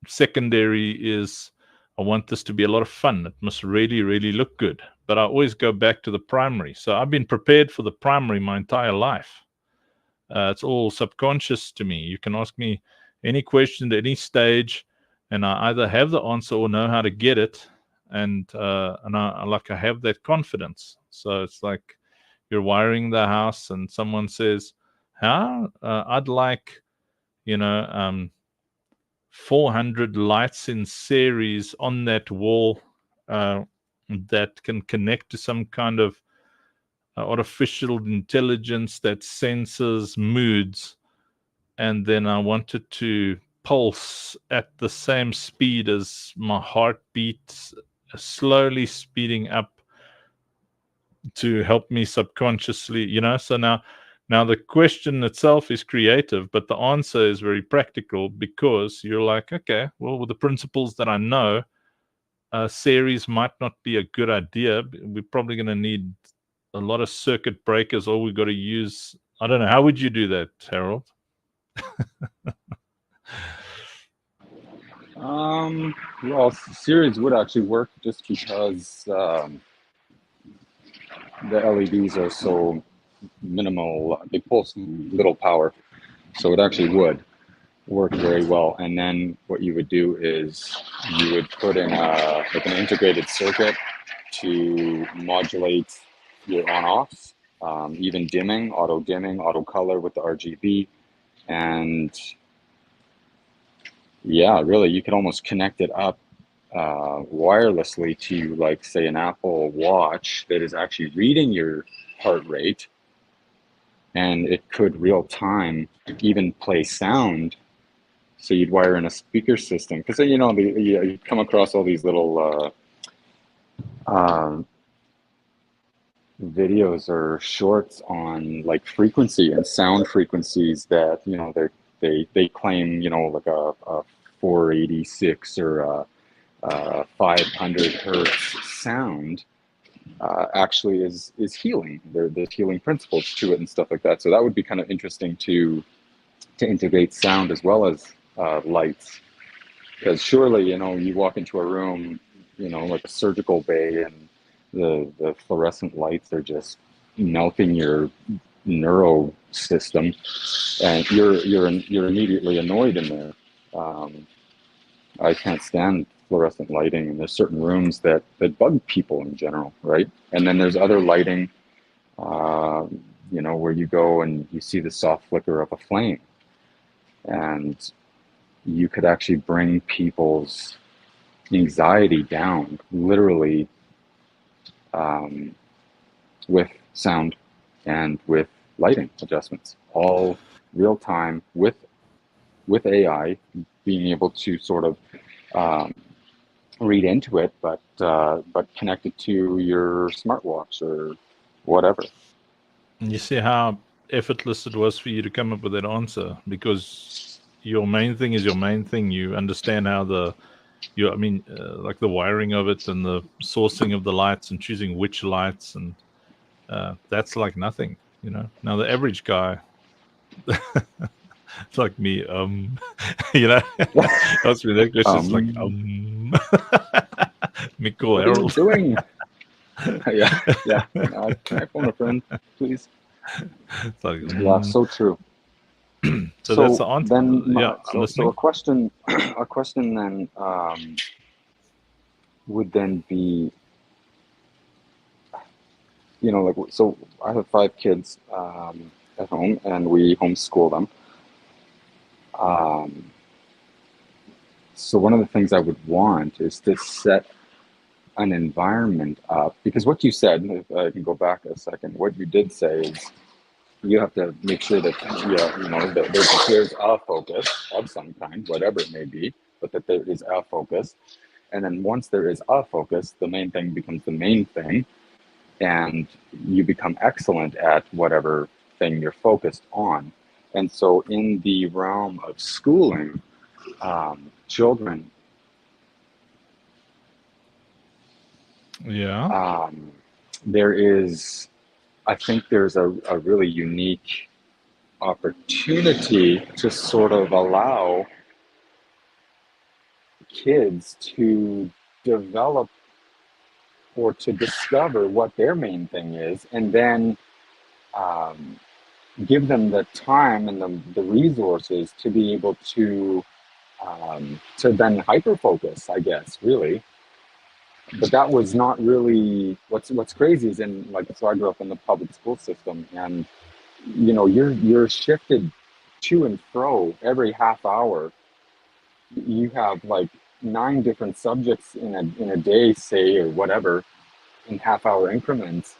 secondary is, I want this to be a lot of fun. It must really, really look good. But I always go back to the primary. So I've been prepared for the primary my entire life. It's all subconscious to me. You can ask me any question at any stage, and I either have the answer or know how to get it. And I have that confidence. So it's like you're wiring the house, and someone says, "How? I'd like, 400 lights in series on that wall that can connect to some kind of artificial intelligence that senses moods, and then I want it to pulse at the same speed as my heartbeat, slowly speeding up to help me subconsciously, so now the question itself is creative, but the answer is very practical, because you're like, okay, well, with the principles that I know, a series might not be a good idea. We're probably going to need a lot of circuit breakers, or we've got to use, I don't know, how would you do that, Harold? Well, series would actually work just because the LEDs are so minimal, they pull some little power, so it actually would work very well. And then what you would do is you would put in like an integrated circuit to modulate your on-offs, even dimming, auto color with the RGB, and yeah, really, you could almost connect it up wirelessly to, like, say, an Apple Watch that is actually reading your heart rate, and it could real time even play sound. So you'd wire in a speaker system, because you come across all these little videos or shorts on like frequency and sound frequencies that they claim like a 486 or a 500 hertz sound actually is healing. There's healing principles to it and stuff like that. So that would be kind of interesting to integrate sound as well as lights, because surely you walk into a room like a surgical bay, and the fluorescent lights are just melting your neuro system, and you're immediately annoyed in there. I can't stand fluorescent lighting, and there's certain rooms that bug people in general, right? And then there's other lighting, where you go and you see the soft flicker of a flame, and you could actually bring people's anxiety down, literally, with sound and with lighting adjustments, all real time with AI being able to sort of read into it, but connect it to your smartwatch or whatever. And you see how effortless it was for you to come up with that answer, because your main thing is your main thing. You understand how like the wiring of it and the sourcing of the lights and choosing which lights, and that's like nothing, Now the average guy, it's like me, that's ridiculous. It's like, Mikko, what Harold. are you doing? yeah. Can I phone a friend, please? It's like, yeah, so true. So that's the answer. Then, so a question then would then be, so I have 5 kids at home, and we homeschool them. So one of the things I would want is to set an environment up, because what you said, if I can go back a second, what you did say is you have to make sure that that there's a focus of some kind, whatever it may be, but that there is a focus. And then once there is a focus, the main thing becomes the main thing, and you become excellent at whatever thing you're focused on. And so in the realm of schooling, children, there is, I think there's a really unique opportunity to sort of allow kids to develop or to discover what their main thing is, and then give them the time and the resources to be able to then hyper focus, I guess, really. But that was not really what's crazy is so I grew up in the public school system, and you're shifted to and fro every half hour. You have like 9 different subjects in a day, say, or whatever, in half hour increments.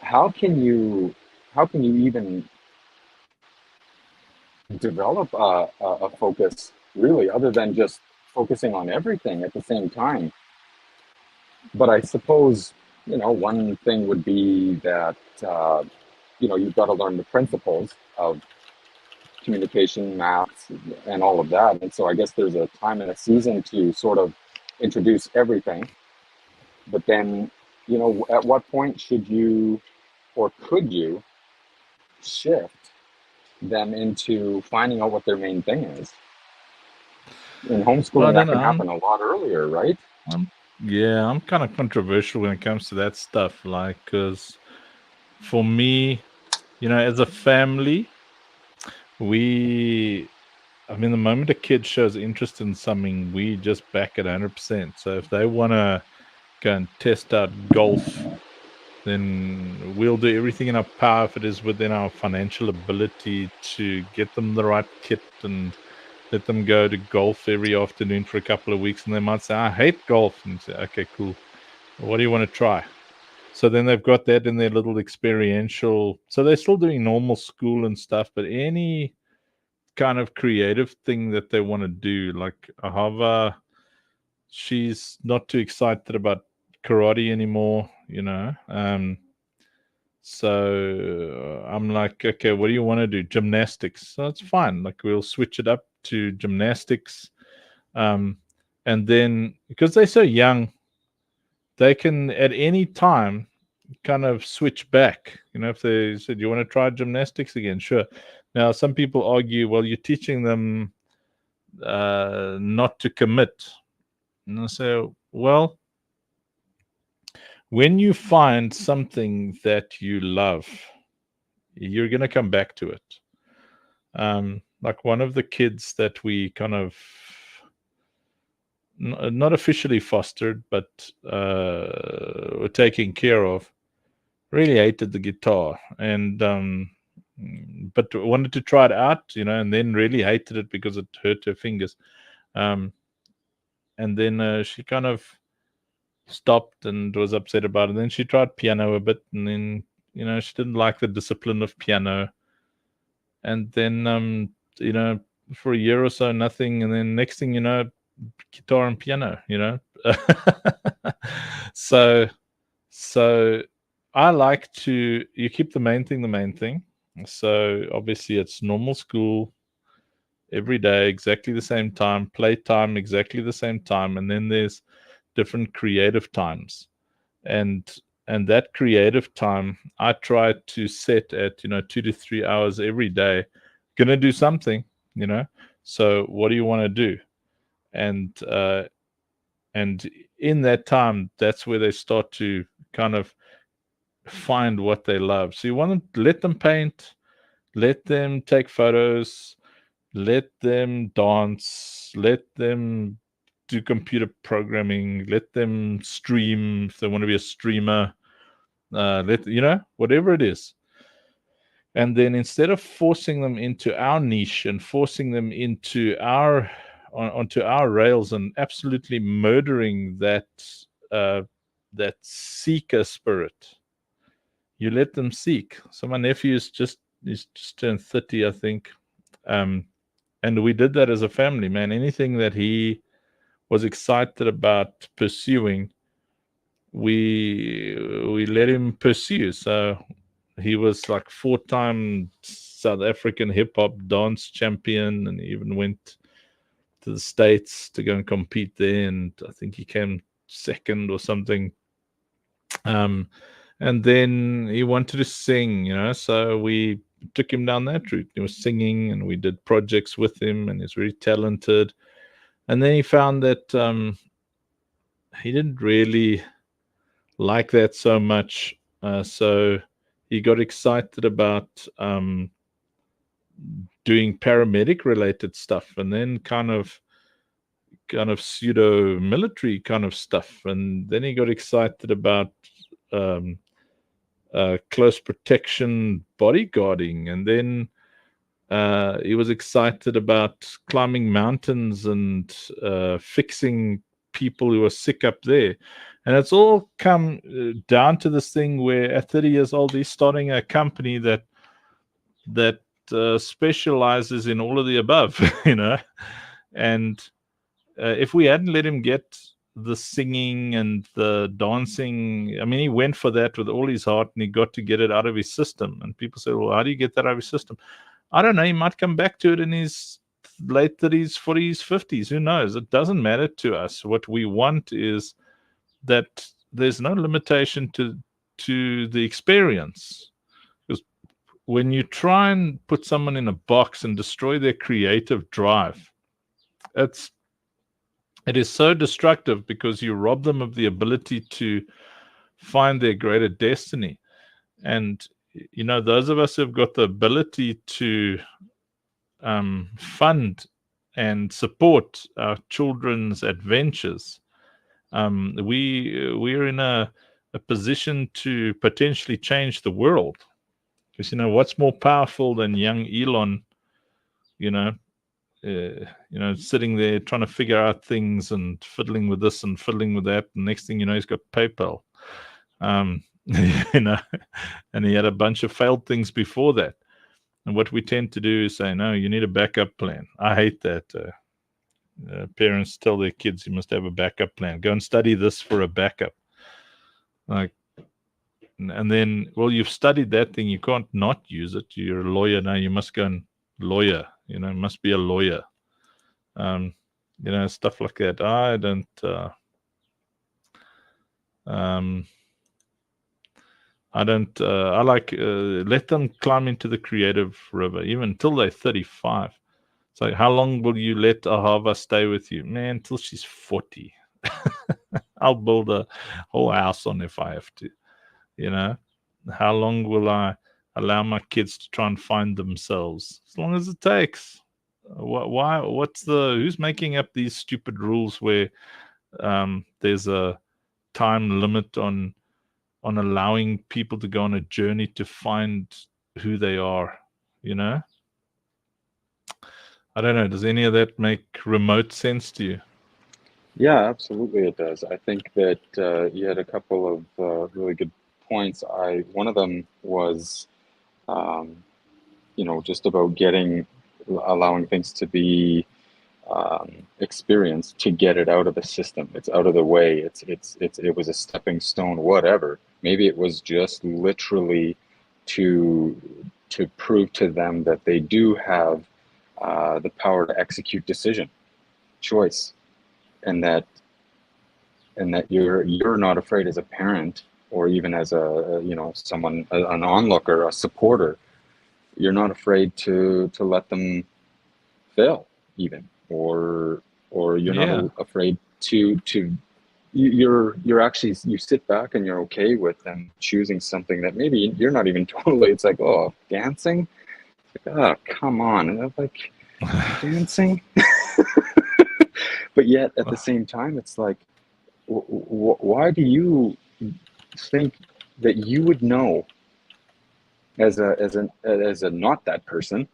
How can you even develop a focus, really, other than just focusing on everything at the same time? But I suppose, one thing would be that, you've got to learn the principles of communication, maths, and all of that. And so I guess there's a time and a season to sort of introduce everything. But then, at what point should you, or could you, shift them into finding out what their main thing is? In homeschooling, that can happen a lot earlier, right? I'm kind of controversial when it comes to that stuff. Like, because for me, as a family, the moment a kid shows interest in something, we just back it 100%. So if they want to go and test out golf, then we'll do everything in our power, if it is within our financial ability, to get them the right kit and let them go to golf every afternoon for a couple of weeks. And they might say, I hate golf. And say, okay, cool. What do you want to try? So then they've got that in their little experiential. So they're still doing normal school and stuff, but any kind of creative thing that they want to do, like Ahava, she's not too excited about karate anymore, so I'm like, okay, what do you want to do? Gymnastics. So it's fine. Like, we'll switch it up to gymnastics. And then, because they're so young, they can at any time kind of switch back. If they said, you want to try gymnastics again? Sure. Now, some people argue, well, you're teaching them not to commit. And I say, well, when you find something that you love, you're going to come back to it. Like one of the kids that we kind of not officially fostered, but were taking care of, really hated the guitar, and but wanted to try it out, and then really hated it because it hurt her fingers. And then she kind of stopped and was upset about it. And then she tried piano a bit, and then she didn't like the discipline of piano. And then for a year or so, nothing. And then next thing you know, guitar and piano. So I like to, you keep the main thing. So obviously it's normal school every day, exactly the same time, playtime exactly the same time, and then there's different creative times, and that creative time I try to set at 2 to 3 hours every day. Gonna do something, so what do you want to do? And in that time, that's where they start to kind of find what they love. So you want to let them paint, let them take photos, let them dance, let them do computer programming, let them stream if they want to be a streamer, whatever it is. And then instead of forcing them into our niche and forcing them into onto our rails and absolutely murdering that seeker spirit, you let them seek. So my nephew he's just turned 30, I think. And we did that as a family, man. Anything that he was excited about pursuing, we let him pursue. So he was like 4-time South African hip hop dance champion, and he even went to the States to go and compete there, and I think he came second or something. And then he wanted to sing, so we took him down that route. He was singing, and we did projects with him, and he's very talented. And then he found that he didn't really like that so much, so he got excited about doing paramedic related stuff, and then kind of pseudo military kind of stuff. And then he got excited about close protection bodyguarding, and then he was excited about climbing mountains and fixing people who are sick up there. And it's all come down to this thing where at 30 years old he's starting a company that specializes in all of the above. And if we hadn't let him get the singing and the dancing, I mean, he went for that with all his heart, and he got to get it out of his system. And people say, well, how do you get that out of his system? I don't know. He might come back to it in his late 30s, 40s, 50s. Who knows? It doesn't matter to us. What we want is that there's no limitation to the experience. Because when you try and put someone in a box and destroy their creative drive, it is so destructive, because you rob them of the ability to find their greater destiny. And those of us who've got the ability to fund and support our children's adventures, we're in a position to potentially change the world. Because what's more powerful than young Elon, sitting there trying to figure out things and fiddling with this and fiddling with that. And next thing you know, he's got PayPal. And he had a bunch of failed things before that. And what we tend to do is say, no, you need a backup plan. I hate that. Parents tell their kids, you must have a backup plan. Go and study this for a backup. And then, well, you've studied that thing. You can't not use it. You're a lawyer now. You must go and lawyer. Must be a lawyer. Stuff like that. I don't. I like let them climb into the creative river, even until they're 35. It's like, how long will you let Ahava stay with you? Man, until she's 40. I'll build a whole house on if I have to. How long will I allow my kids to try and find themselves? As long as it takes. Why? Who's making up these stupid rules where there's a time limit on allowing people to go on a journey to find who they are? I don't know. Does any of that make remote sense to you? Yeah, absolutely it does. I think that you had a couple of really good points. One of them was, just about allowing things to be experienced, to get it out of the system. It's out of the way. It was a stepping stone, whatever. Maybe it was just literally to prove to them that they do have the power to execute choice, and that you're not afraid as a parent, or even as someone, an onlooker, a supporter. You're not afraid to let them fail, even, or you're not afraid to you're actually, you sit back and you're okay with them choosing something that maybe you're not even totally. It's like, oh, dancing. Like, oh, come on. And I'm like, dancing? But yet at the same time, it's like, why do you think that you would know as a not that person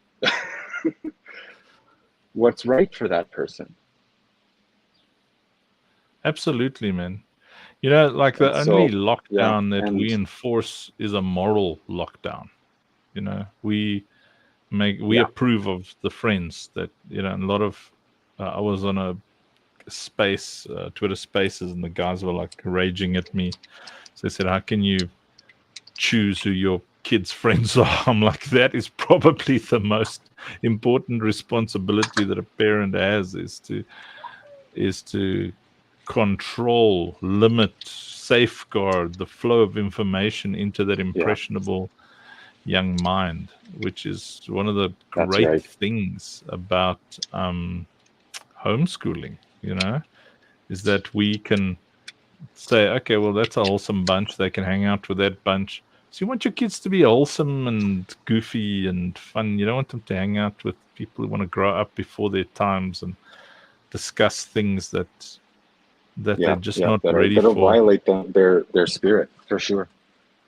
what's right for that person? Absolutely, man. Like the only lockdown that we enforce is a moral lockdown. We approve of the friends that, and a lot of, I was on a space, Twitter Spaces, and the guys were like raging at me. So they said, how can you choose who your kids' friends are. I'm like, that is probably the most important responsibility that a parent has, is to control, limit, safeguard the flow of information into that impressionable young mind, which is one of the That's great right. things about homeschooling, is that we can say, okay, well, that's a wholesome bunch. They can hang out with that bunch. So you want your kids to be wholesome and goofy and fun. You don't want them to hang out with people who want to grow up before their times and discuss things that they're just not ready that'll for. violate their spirit for sure.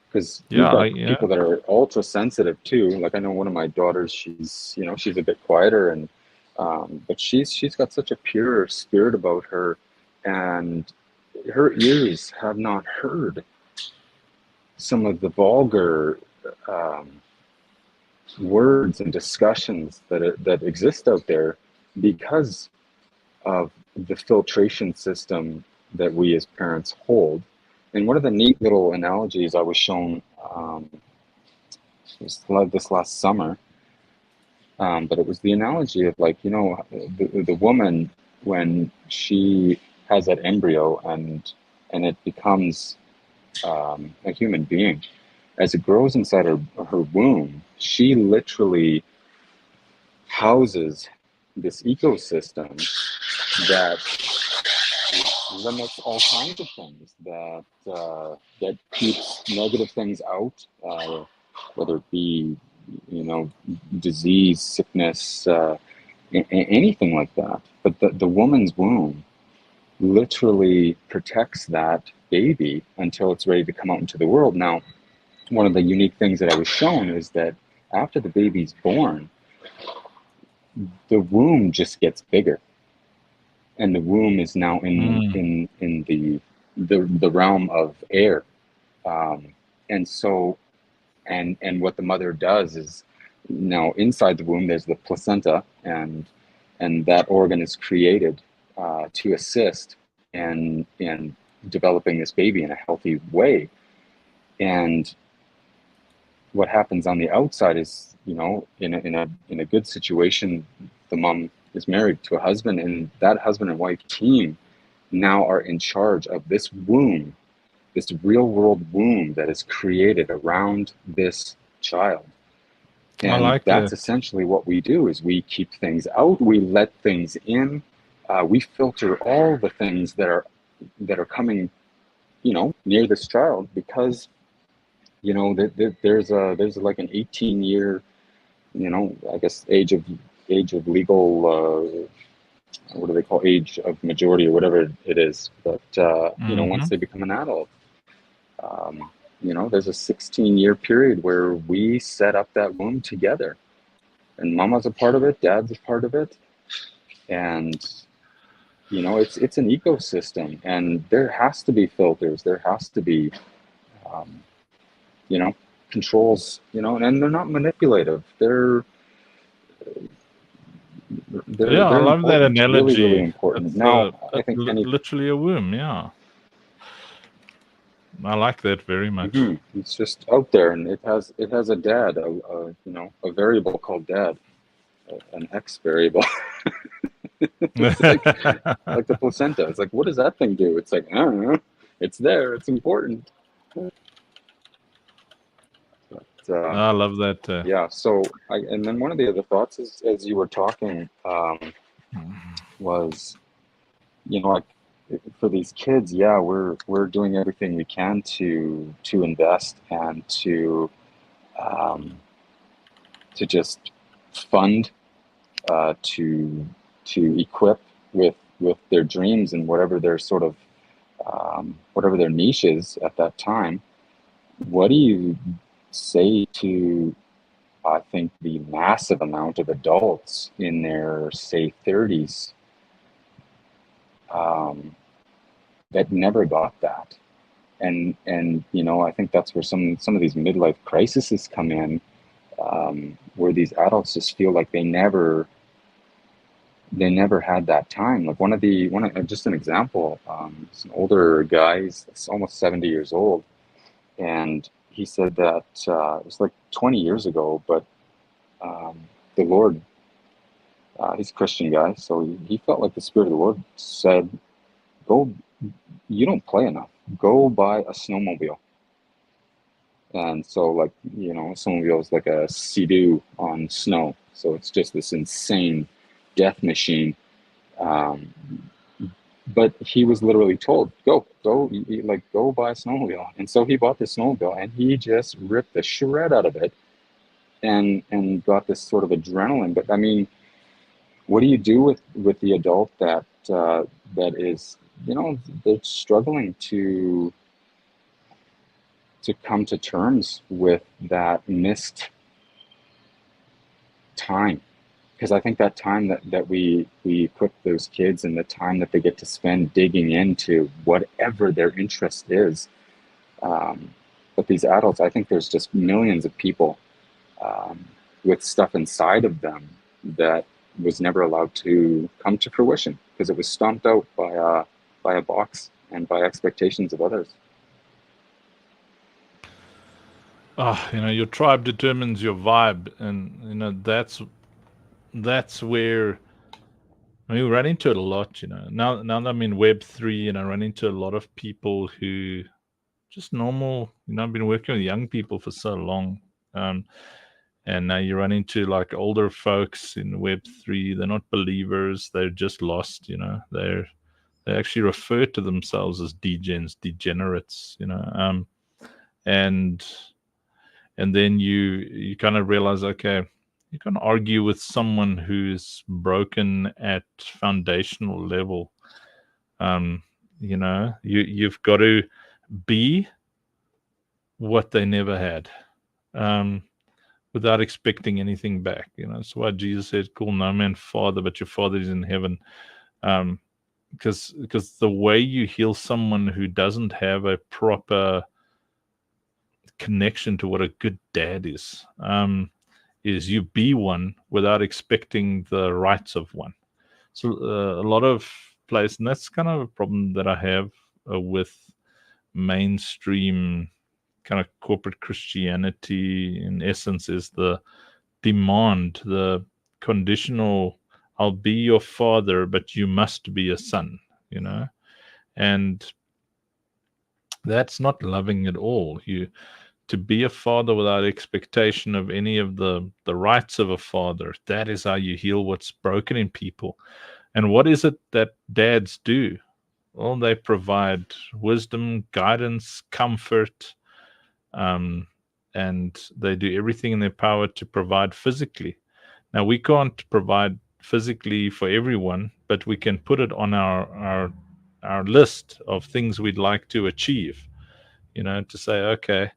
Because people that are ultra sensitive too. Like I know one of my daughters, she's a bit quieter, and but she's got such a pure spirit about her, and her ears have not heard some of the vulgar words and discussions that exist out there because of the filtration system that we as parents hold. And one of the neat little analogies I was shown this last summer, but it was the analogy of the woman, when she has that embryo and it becomes a human being, as it grows inside her womb, she literally houses this ecosystem that limits all kinds of things, that keeps negative things out, whether it be disease, sickness, anything like that. But the woman's womb literally protects that baby until it's ready to come out into the world. Now, one of the unique things that I was shown is that after the baby's born, the womb just gets bigger, and the womb is now in the realm of air, and so and what the mother does is, now inside the womb there's the placenta, and that organ is created to assist in developing this baby in a healthy way. And what happens on the outside is, in a good situation, the mom is married to a husband, and that husband and wife team now are in charge of this womb, this real world womb that is created around this child. And that's essentially what we do, is we keep things out, we let things in, we filter all the things that are coming, near this child, because there's like an 18-year, I guess age of legal, what do they call, age of majority or whatever it is. But once they become an adult, there's a 16-year period where we set up that womb together, and mama's a part of it, dad's a part of it, and it's an ecosystem, and there has to be filters, there has to be controls, and they're not manipulative. They're I love that analogy. Really, really important. Now, I think literally a womb. Yeah, I like that very much. Mm-hmm. It's just out there, and it has a dad, a variable called dad, an X variable. It's like the placenta. It's like, what does that thing do? It's like, I don't know. It's there. It's important. I love that. Yeah. So, and then one of the other thoughts is, as you were talking, was, for these kids, we're doing everything we can to invest and to just fund, to equip with their dreams and whatever their sort of whatever their niche is at that time. What do you say to, I think, the massive amount of adults in their, say, 30s that never got that? And I think that's where some of these midlife crises come in, where these adults just feel like they never had that time. Like just an example, it's an older guy, he's almost 70 years old, and he said that it was like 20 years ago, but the Lord, he's a Christian guy, so he felt like the Spirit of the Lord said, "Go, you don't play enough. Go buy a snowmobile." And so, like, you know, a snowmobile is like a Sea-Doo on snow, so it's just this insane death machine. But he was literally told, go buy a snowmobile. And so he bought this snowmobile, and he just ripped the shred out of it and got this sort of adrenaline. But I mean, what do you do with the adult that is, you know, they're struggling to come to terms with that missed time? Because I think that time that we equip those kids, and the time that they get to spend digging into whatever their interest is. But these adults, I think there's just millions of people with stuff inside of them that was never allowed to come to fruition because it was stomped out by a box and by expectations of others. You know, your tribe determines your vibe, and you know that's where I mean, we run into it a lot. You know, now that I'm in Web3, and I run into a lot of people who just normal. You know, I've been working with young people for so long, and now you run into like older folks in Web3. They're not believers. They're just lost. You know, they actually refer to themselves as degenerates. You know, and then you kind of realize, okay, you can argue with someone who's broken at foundational level. You know, you've got to be what they never had, without expecting anything back. You know, that's why Jesus said, "Call no man father, but your Father is in heaven." Because the way you heal someone who doesn't have a proper connection to what a good dad is you be one without expecting the rights of one. So a lot of places, and that's kind of a problem that I have with mainstream kind of corporate Christianity, in essence, is the demand, the conditional, I'll be your father, but you must be a son, you know, and that's not loving at all. To be a father without expectation of any of the rights of a father, that is how you heal what's broken in people. And what is it that dads do? Well, they provide wisdom, guidance, comfort, and they do everything in their power to provide physically. Now, we can't provide physically for everyone, but we can put it on our list of things we'd like to achieve, you know, to say, okay,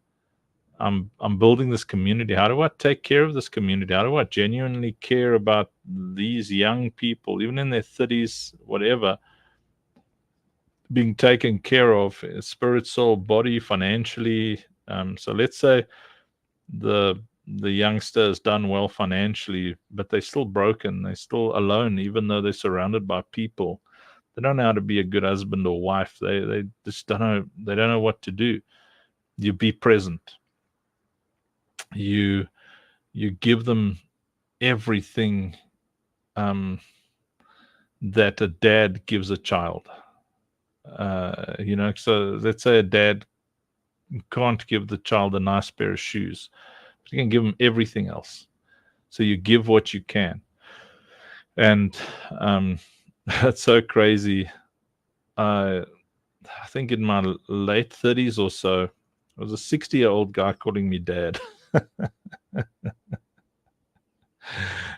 I'm building this community. How do I take care of this community? How do I genuinely care about these young people, even in their 30s, whatever, being taken care of, spirit, soul, body, financially? So let's say the youngster has done well financially, but they're still broken. They're still alone, even though they're surrounded by people. They don't know how to be a good husband or wife. They just don't know. They don't know what to do. You be present. You give them everything that a dad gives a child. You know, so let's say a dad can't give the child a nice pair of shoes, but you can give them everything else. So you give what you can. And that's so crazy. I think in my late 30s or so, I was a 60-year-old guy calling me dad.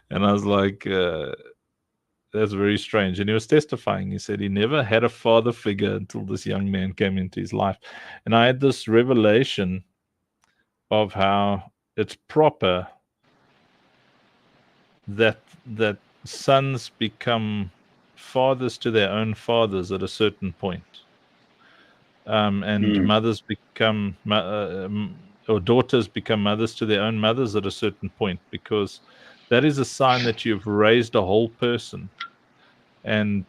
And I was like, that's very strange. And he was testifying. He said he never had a father figure until this young man came into his life. And I had this revelation of how it's proper that sons become fathers to their own fathers at a certain point. And mothers become or daughters become mothers to their own mothers at a certain point, because that is a sign that you've raised a whole person. And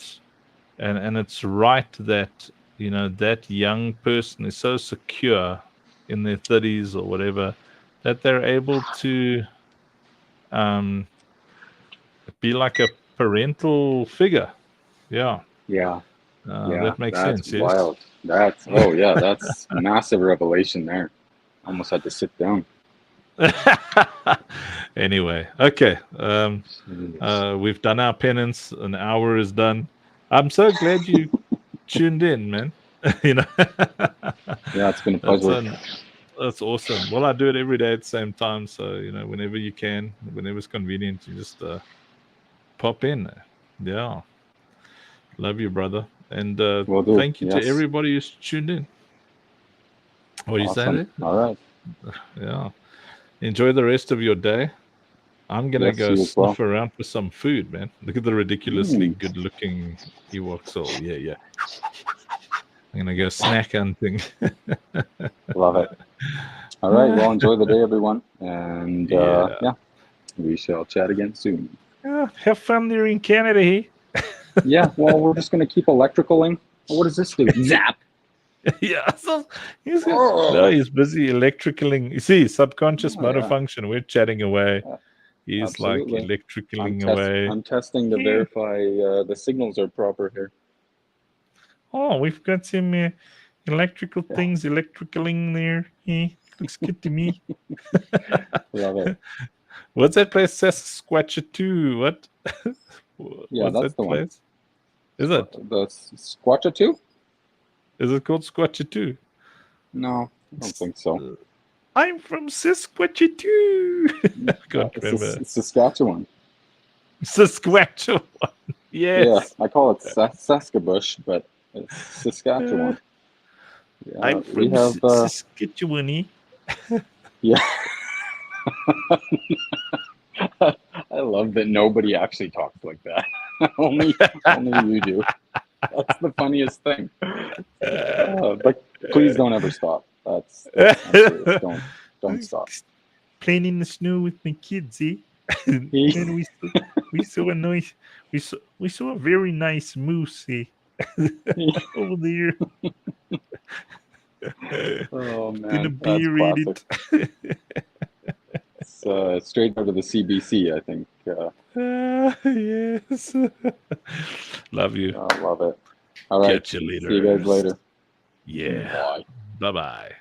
it's right that, you know, that young person is so secure in their 30s or whatever, that they're able to be like a parental figure. Yeah. Yeah. That makes that's sense. Yes. wild. That's massive revelation there. Almost had to sit down. Anyway, okay. Jeez. We've done our penance. An hour is done. I'm so glad you tuned in, man. You know. Yeah, it's been a pleasure. That's awesome. Well, I do it every day at the same time. So, you know, whenever you can, whenever it's convenient, you just pop in. Yeah. Love you, brother. And Will do. thank you to Yes. everybody who's tuned in. What are you saying Awesome. All right. there? Yeah. Enjoy the rest of your day. I'm going to Yes, go you as sniff well. around for some food, man. Look at the ridiculously Mm. good-looking Ewok soul. Yeah. I'm going to go snack hunting. Love it. All right. Well, enjoy the day, everyone. And Yeah. we shall chat again soon. Yeah, have fun there in Canada, hey? Yeah. Well, we're just going to keep electricaling. What does this do? Zap. Yeah, so he's busy electricaling. You see, subconscious Oh, motor yeah. function. We're chatting away. He's Absolutely. like electricaling away. I'm testing to verify the signals are proper here. Oh, we've got some electrical things electricaling there. Looks good to me. Love it. What's that place? Sasquatch 2. What? Yeah, What's that's that the one. place? Is it? The Squatcha 2? Is it called Squatch 2? No, I don't think so. I'm from Sasquatch 2. I can't It's remember. Saskatchewan. Saskatchewan. Yes. Yeah, I call it Saskabush, but it's Saskatchewan. Yeah, I'm we from have. Saskatchewan. Yeah. I love that nobody actually talks like that. only you do. That's the funniest thing. But please don't ever stop. That's I'm serious. Don't stop. Playing in the snow with my kids, eh? And we saw a nice, we saw a very nice moose, eh? Over there. Oh Gonna man, be that's read classic. It's straight out of the CBC, I think. Yes. Love you. I love it. All right. Catch you later. See you guys later. Yeah. Bye. Bye-bye.